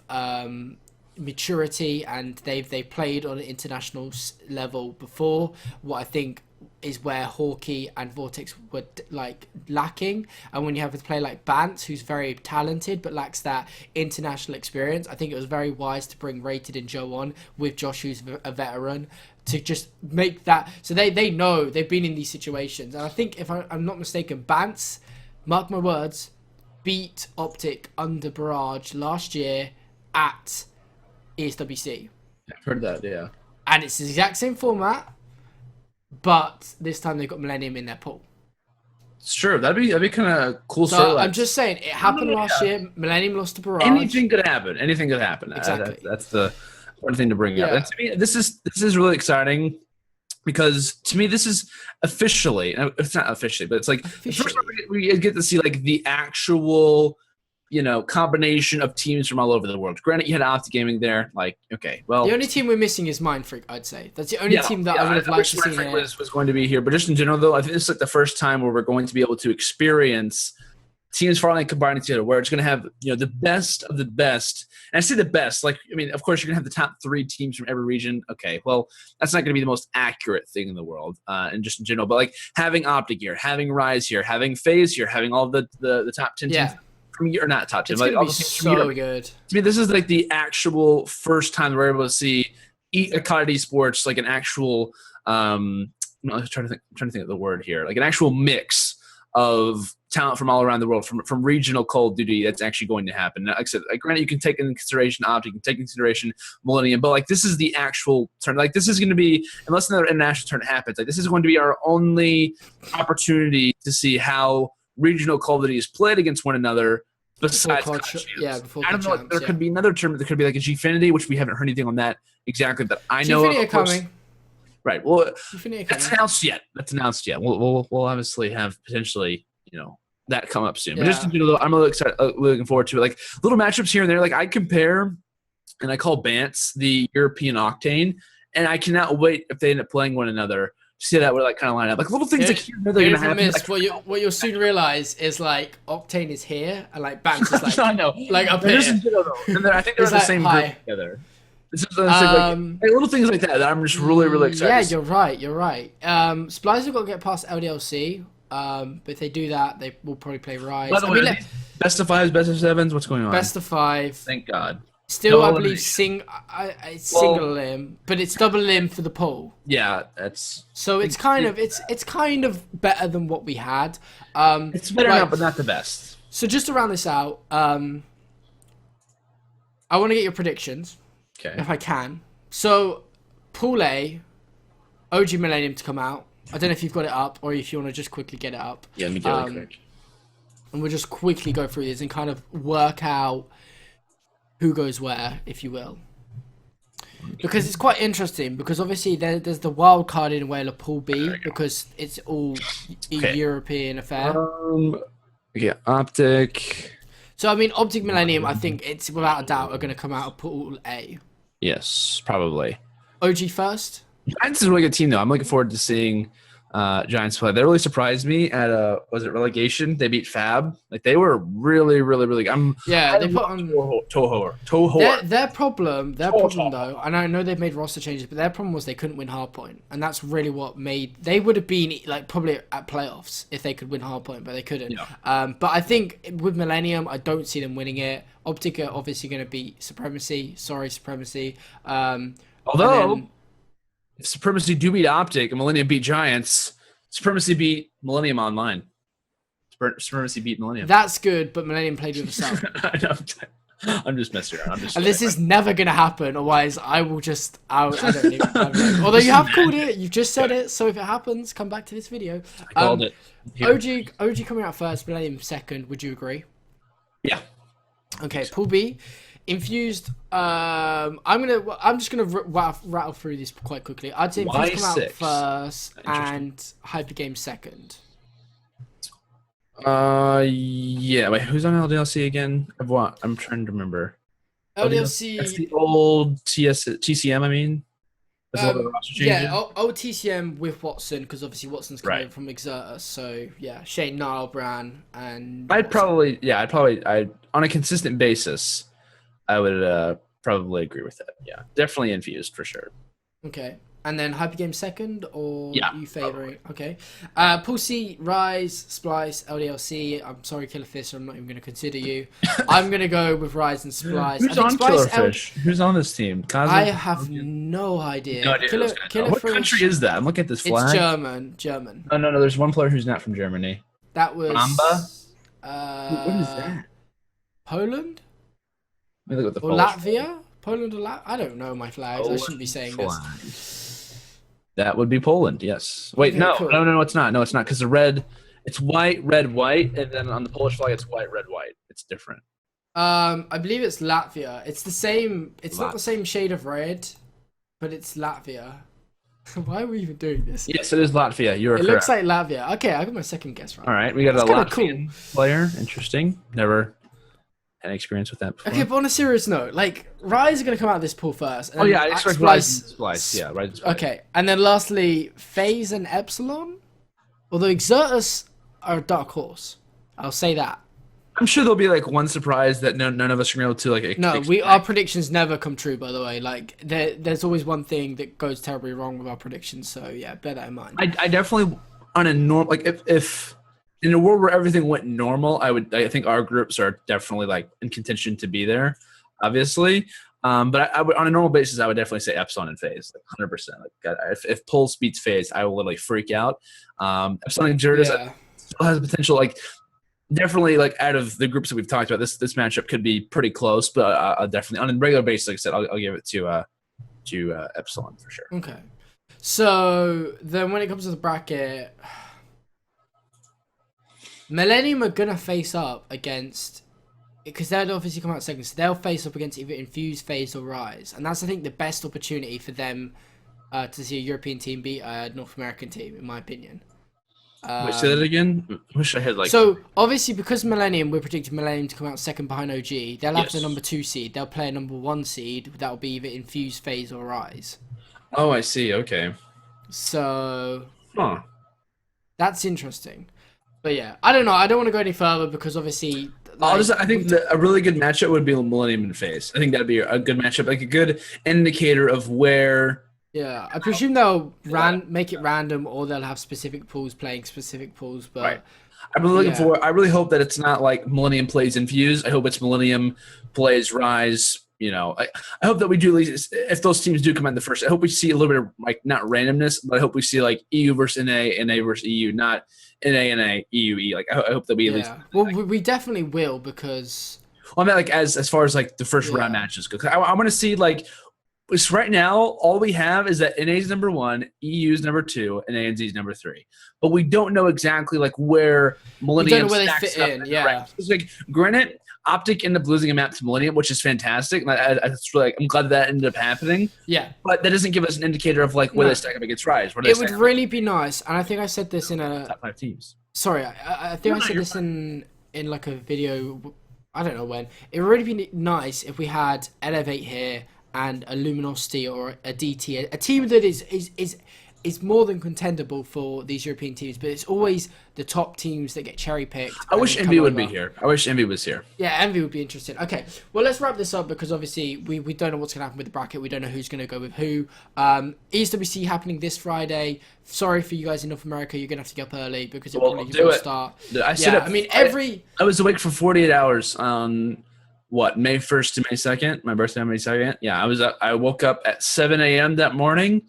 maturity, and they've played on an international level before. What I think is where Hawkeye and Vortex were like lacking, and when you have a player like Bance, who's very talented but lacks that international experience, I think it was very wise to bring Rated and Joe on with Josh, who's a veteran, to just make that so they know they've been in these situations. And I think if I'm not mistaken, Bance, mark my words, beat Optic under Barrage last year at ESWC. I've heard that, yeah. And it's the exact same format, but this time they've got Millennium in their pool. Sure, that'd be kind of cool. So I'm just saying, it happened last year. Millennium lost to Barrage. Anything could happen. Exactly. That's the one thing to bring up. And to me, this is really exciting because to me, this is officially, it's not officially, but it's like the first time we get to see like the actual, you know, combination of teams from all over the world. Granted, you had Optic Gaming there. Like, okay, well, the only team we're missing is Mindfreak. I'd say that's the only team that I would have liked to see here. Was going to be here, but just in general, though, I think this is like the first time where we're going to be able to experience teams finally combining together, where it's going to have, you know, the best of the best. And I say the best, like, I mean, of course, you're going to have the top 3 teams from every region. Okay, well, that's not going to be the most accurate thing in the world, and just in general. But like having Optic here, having Rise here, having FaZe here, having all the top 10 teams from Europe, or not top 10, it's like going to be so good. To me, this is like the actual first time we're able to see a CoD Esports, like an actual. I'm trying to think of the word here, like an actual mix of talent from all around the world, from regional Call of Duty, that's actually going to happen. Like I said, like, granted, you can take into consideration Optic, you can take into consideration Millennium, but like this is the actual turn. Like this is going to be, unless another international turn happens, like this is going to be our only opportunity to see how regional Call of Duty is played against one another. Besides, before I don't know. There could be another term. There could be like a Gfinity, which we haven't heard anything on that exactly that I know of. Coming. Right. Well, that's announced yet. We'll obviously have potentially, you know, that come up soon. But just in general, I'm really excited, looking forward to it. Like little matchups here and there. Like I compare, and I call Bance the European Octane, and I cannot wait if they end up playing one another. See that would like kind of line up. Like little things like here and there they're gonna happen. Like, what you'll soon realize is like Octane is here and like Bance is like I know. Like up here. And I think they're in the same group together. This is like little things like that I'm just really excited. Yeah, you're right. Splice have got to get past LDLC. But if they do that, they will probably play Rise. By the way, best of 5s, best of 7s, what's going on? Best of 5. Thank God. Still, I believe it's single limb, but it's double limb for the poll. Yeah, that's so it's kind of better than what we had. It's better now, but not the best. So just to round this out, I want to get your predictions, Okay. if I can. So, Pool A, OG Millennium to come out. I don't know if you've got it up or if you want to just quickly get it up. Yeah, let me get it quick. And we'll just quickly go through this and kind of work out who goes where, if you will. Because it's quite interesting, because obviously there's the wild card in a way of Pool B, because it's all a European affair. Yeah, Optic. So, I mean, Optic Millennium, I think it's without a doubt are going to come out of Pool A. Yes, probably. OG first? Giants is a really good team, though. I'm looking forward to seeing Giants play. They really surprised me at was it relegation? They beat Fab. Like they were really, really, really good. They put on Toho. Their problem though, and I know they've made roster changes, but their problem was they couldn't win Hardpoint, and that's really what made they would have been like probably at playoffs if they could win Hardpoint, but they couldn't. Yeah. But I think with Millennium, I don't see them winning it. Optic are obviously going to beat Supremacy. Sorry, Supremacy. Although. If Supremacy do beat Optic and Millennium beat Giants, Supremacy beat Millennium online. Supremacy beat Millennium. That's good, but Millennium played with the sub. I'm just messing around. And this is never going to happen, otherwise I will just... I don't even... Although you have called it, you've just said it, so if it happens, come back to this video. I called it. OG coming out first, Millennium second, would you agree? Yeah. Okay, Pool B. Infused. I'm just gonna rattle through this quite quickly. I'd say Infused come out first and Hypergame second. Yeah. Wait, who's on LDLC again? I'm trying to remember. LDLC. That's the old TCM. I mean, old TCM with Watson, because obviously Watson's coming from Exertus. So yeah, Shane Nilebran and. I'd on a consistent basis. I would probably agree with that. Yeah, definitely Infused for sure. Okay, and then Hypergame second, or you favouring? Okay, Pool C, Rise, Splice, LDLC. I'm sorry, Killerfish, I'm not even going to consider you. I'm going to go with Rise and Splice. Who's on Killerfish? Who's on this team? I have no idea. No idea. What country is that? I'm looking at this flag. It's German. No. There's one player who's not from Germany. That was Mamba. What is that? Poland. Let me look at the Latvia? Poland or Latvia? I don't know my flags. I shouldn't be saying this. That would be Poland, yes. Wait, no, it's not. No, it's not, because the red, it's white, red, white, and then on the Polish flag, it's white, red, white. It's different. I believe it's Latvia. It's the same. It's not the same shade of red, but it's Latvia. Why are we even doing this? Yes, it is Latvia. You're correct. It looks like Latvia. Okay, I got my second guess right. All right, we got a Latvian player. Interesting. Never had experience with that before. Okay, but on a serious note, like, Rise are going to come out of this pool first. And I expect Rise and Splice. Yeah, Rise and Splice. Okay, and then lastly, FaZe and Epsilon. Although Exertus are a dark horse. I'll say that. I'm sure there'll be, like, one surprise that none of us are able to, like, No, our predictions never come true, by the way. Like, there's always one thing that goes terribly wrong with our predictions, so, yeah, bear that in mind. I definitely, on a normal, like, if in a world where everything went normal, I think our groups are definitely like in contention to be there, obviously. But I would, on a normal basis, I would definitely say Epsilon and FaZe, like 100%. Like, if Pulse beats FaZe, I will literally freak out. Epsilon and Jurtis still has potential. Like, definitely, like out of the groups that we've talked about, this matchup could be pretty close. But I'll definitely, on a regular basis, like I said, I'll give it to Epsilon for sure. Okay. So then, when it comes to the bracket, Millennium are gonna face up against, because they'll obviously come out second, so they'll face up against either Infuse, FaZe, or Rise, and that's, I think, the best opportunity for them to see a European team beat a North American team, in my opinion. Wait, say that again. I wish I had like. So obviously, because Millennium, we're predicting Millennium to come out second behind OG. They'll have the number 2 seed. They'll play a number 1 seed. That'll be either Infuse, FaZe, or Rise. Oh, I see. Okay. So. That's interesting. But yeah, I don't know. I don't want to go any further because obviously. Like, I think a really good matchup would be Millennium and FaZe. I think that'd be a good matchup, like a good indicator of where. Yeah, I presume they'll make it random, or they'll have specific pools playing specific pools. But right. I'm looking for. I really hope that it's not like Millennium plays Infuse. I hope it's Millennium plays Rise, I hope that we do at least, if those teams do come in the first, I hope we see a little bit of like not randomness, but I hope we see like EU versus NA versus EU, not NA, EU. Like I hope that we at least. Well, we definitely will because. Well, I mean, like as far as like the first round matches go, I want to see like. Right now, all we have is that NA is number 1, EU is number 2, and ANZ is number 3. But we don't know exactly like where Millennium stacks up. Yeah. It's like, granted, Optic ended up losing a map to Millennium, which is fantastic. And I'm glad that ended up happening. Yeah. But that doesn't give us an indicator of like where they stack up against Rise. It would really be nice, and I think I said this in a top 5 teams. Sorry, I think I said this in like a video. I don't know when. It would really be nice if we had Elevate here and a Luminosity or a DT, a team that is more than contendable for these European teams, but it's always the top teams that get cherry picked. I wish Envy would be here. I wish Envy was here. Yeah, Envy would be interested. Okay, well, let's wrap this up because obviously we don't know what's going to happen with the bracket. We don't know who's going to go with who. ESWC happening this Friday. Sorry for you guys in North America. You're going to have to get up early because it probably will start. I was awake for 48 hours on May 1st to May 2nd. My birthday on May 2nd. Yeah, I woke up at 7 a.m. that morning.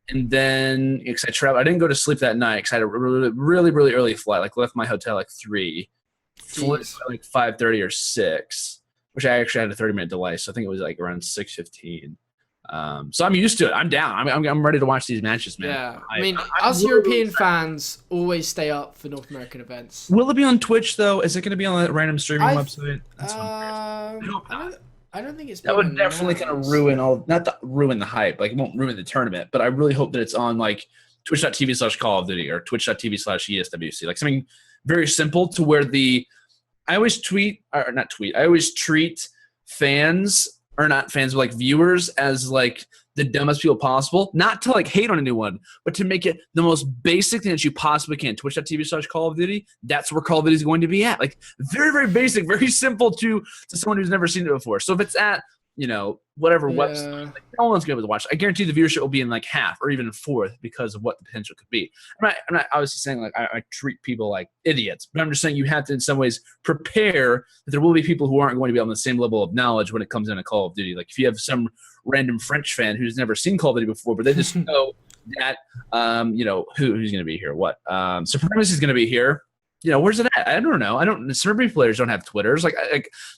And then, because I traveled, I didn't go to sleep that night because I had a really, really early flight. Like, left my hotel like 3, flew like 5:30 or 6, which I actually had a 30-minute delay. So I think it was like around 6:15. So I'm used to it. I'm down. I'm ready to watch these matches, man. Yeah, us European fans always stay up for North American events. Will it be on Twitch though? Is it going to be on that random streaming website? That's I don't think it's. That would definitely kind of ruin ruin the hype. Like, it won't ruin the tournament, but I really hope that it's on like twitch.tv/Call of Duty or twitch.tv/ESWC. Like something very simple to where I always treat fans, or not fans, but like viewers as like the dumbest people possible. Not to like hate on anyone, but to make it the most basic thing that you possibly can. Twitch.tv/Call of Duty. That's where Call of Duty is going to be at. Like very, very basic, very simple to someone who's never seen it before. So if it's at, whatever website, like, no one's going to be able to watch. I guarantee the viewership will be in like half or even fourth because of what the potential could be. I'm not obviously saying like I treat people like idiots, but I'm just saying you have to in some ways prepare that there will be people who aren't going to be on the same level of knowledge when it comes into Call of Duty. Like if you have some random French fan who's never seen Call of Duty before, but they just know that, who's going to be here. What? Supremacy is going to be here. Where's it at? I don't know. Celebrity players don't have Twitters. Like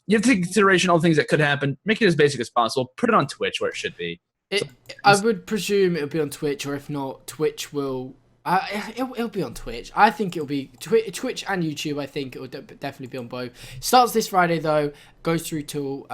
you have to take into consideration all the things that could happen. Make it as basic as possible. Put it on Twitch where it should be. I would presume it'll be on Twitch, or if not, Twitch will. It'll be on Twitch. I think it'll be Twitch and YouTube. I think it will definitely be on both. Starts this Friday though, goes through till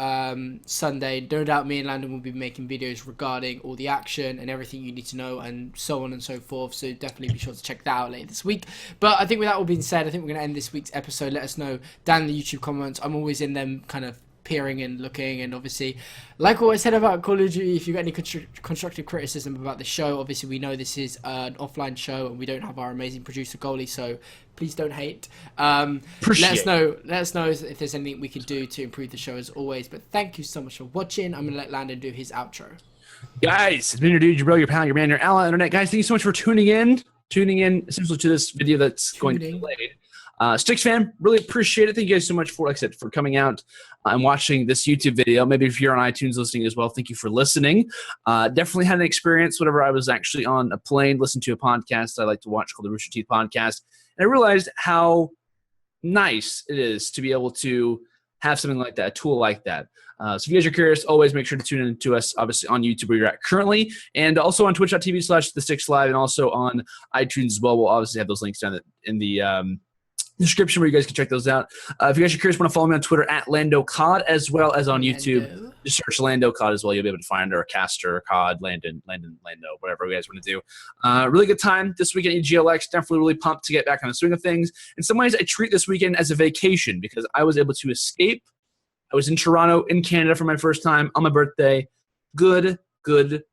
Sunday. No doubt me and Landon will be making videos regarding all the action and everything you need to know and so on and so forth. So definitely be sure to check that out later this week. But I think with that all being said, I think we're going to end this week's episode. Let us know down in the YouTube comments. I'm always in them kind of peering and looking, and obviously like what I said about Call of Duty, if you've got any constructive criticism about the show, obviously we know this is an offline show and we don't have our amazing producer Goalie, so please don't hate. Let us know if there's anything we can do to improve the show as always. But thank you so much for watching. I'm gonna let Landon do his outro. Guys, it's been your dude, your bro, your pal, your man, your ally, internet. Guys, thank you so much for tuning in essentially to this video that's going to be delayed. Sticks fan, really appreciate it. Thank you guys so much for, like I said, for coming out and watching this YouTube video. Maybe if you're on iTunes listening as well, thank you for listening. Definitely had an experience whenever I was actually on a plane, listening to a podcast I like to watch called the Rooster Teeth Podcast. And I realized how nice it is to be able to have something like that, a tool like that. So if you guys are curious, always make sure to tune in to us, obviously, on YouTube where you're at currently, and also on twitch.tv/TheSTiKSLive, and also on iTunes as well. We'll obviously have those links down in the description where you guys can check those out. If you guys are curious, want to follow me on Twitter at LandoCod, as well as on YouTube. Just search LandoCod as well. You'll be able to find our caster, COD, Lando, whatever you guys want to do. Really good time this weekend at EGLX. Definitely really pumped to get back on the swing of things. In some ways, I treat this weekend as a vacation because I was able to escape. I was in Toronto, in Canada for my first time on my birthday. Good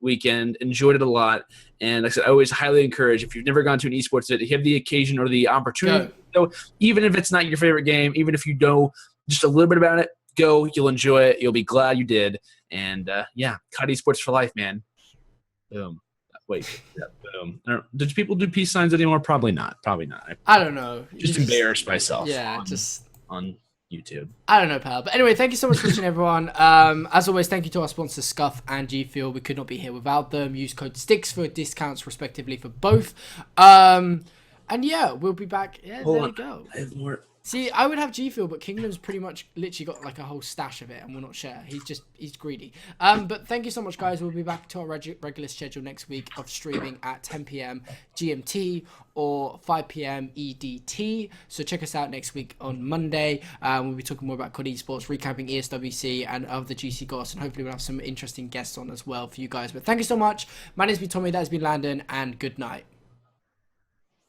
weekend. Enjoyed it a lot. And like I said, I always highly encourage, if you've never gone to an esports event, if you have the occasion or the opportunity, go, even if it's not your favorite game, even if you know just a little bit about it, go. You'll enjoy it. You'll be glad you did. And COD esports for life, man. Boom. Wait. Yeah, boom. Did people do peace signs anymore? Probably not. I don't know. Just embarrassed myself. Yeah, on YouTube. I don't know, pal. But anyway, thank you so much for watching, everyone. As always, thank you to our sponsors, Scuff and G Fuel. We could not be here without them. Use code STIKS for discounts, respectively, for both. And yeah, we'll be back. Yeah, there we go. I have more. See, I would have G Fuel, but Kingdom's pretty much literally got like a whole stash of it and will not share. He's greedy. But thank you so much, guys. We'll be back to our regular schedule next week of streaming at 10 p.m. GMT or 5 p.m. EDT. So check us out next week on Monday. We'll be talking more about CoD esports, recapping ESWC and other GC goss, and hopefully we'll have some interesting guests on as well for you guys. But thank you so much. My name's been Tommy, that has been Landon, and good night.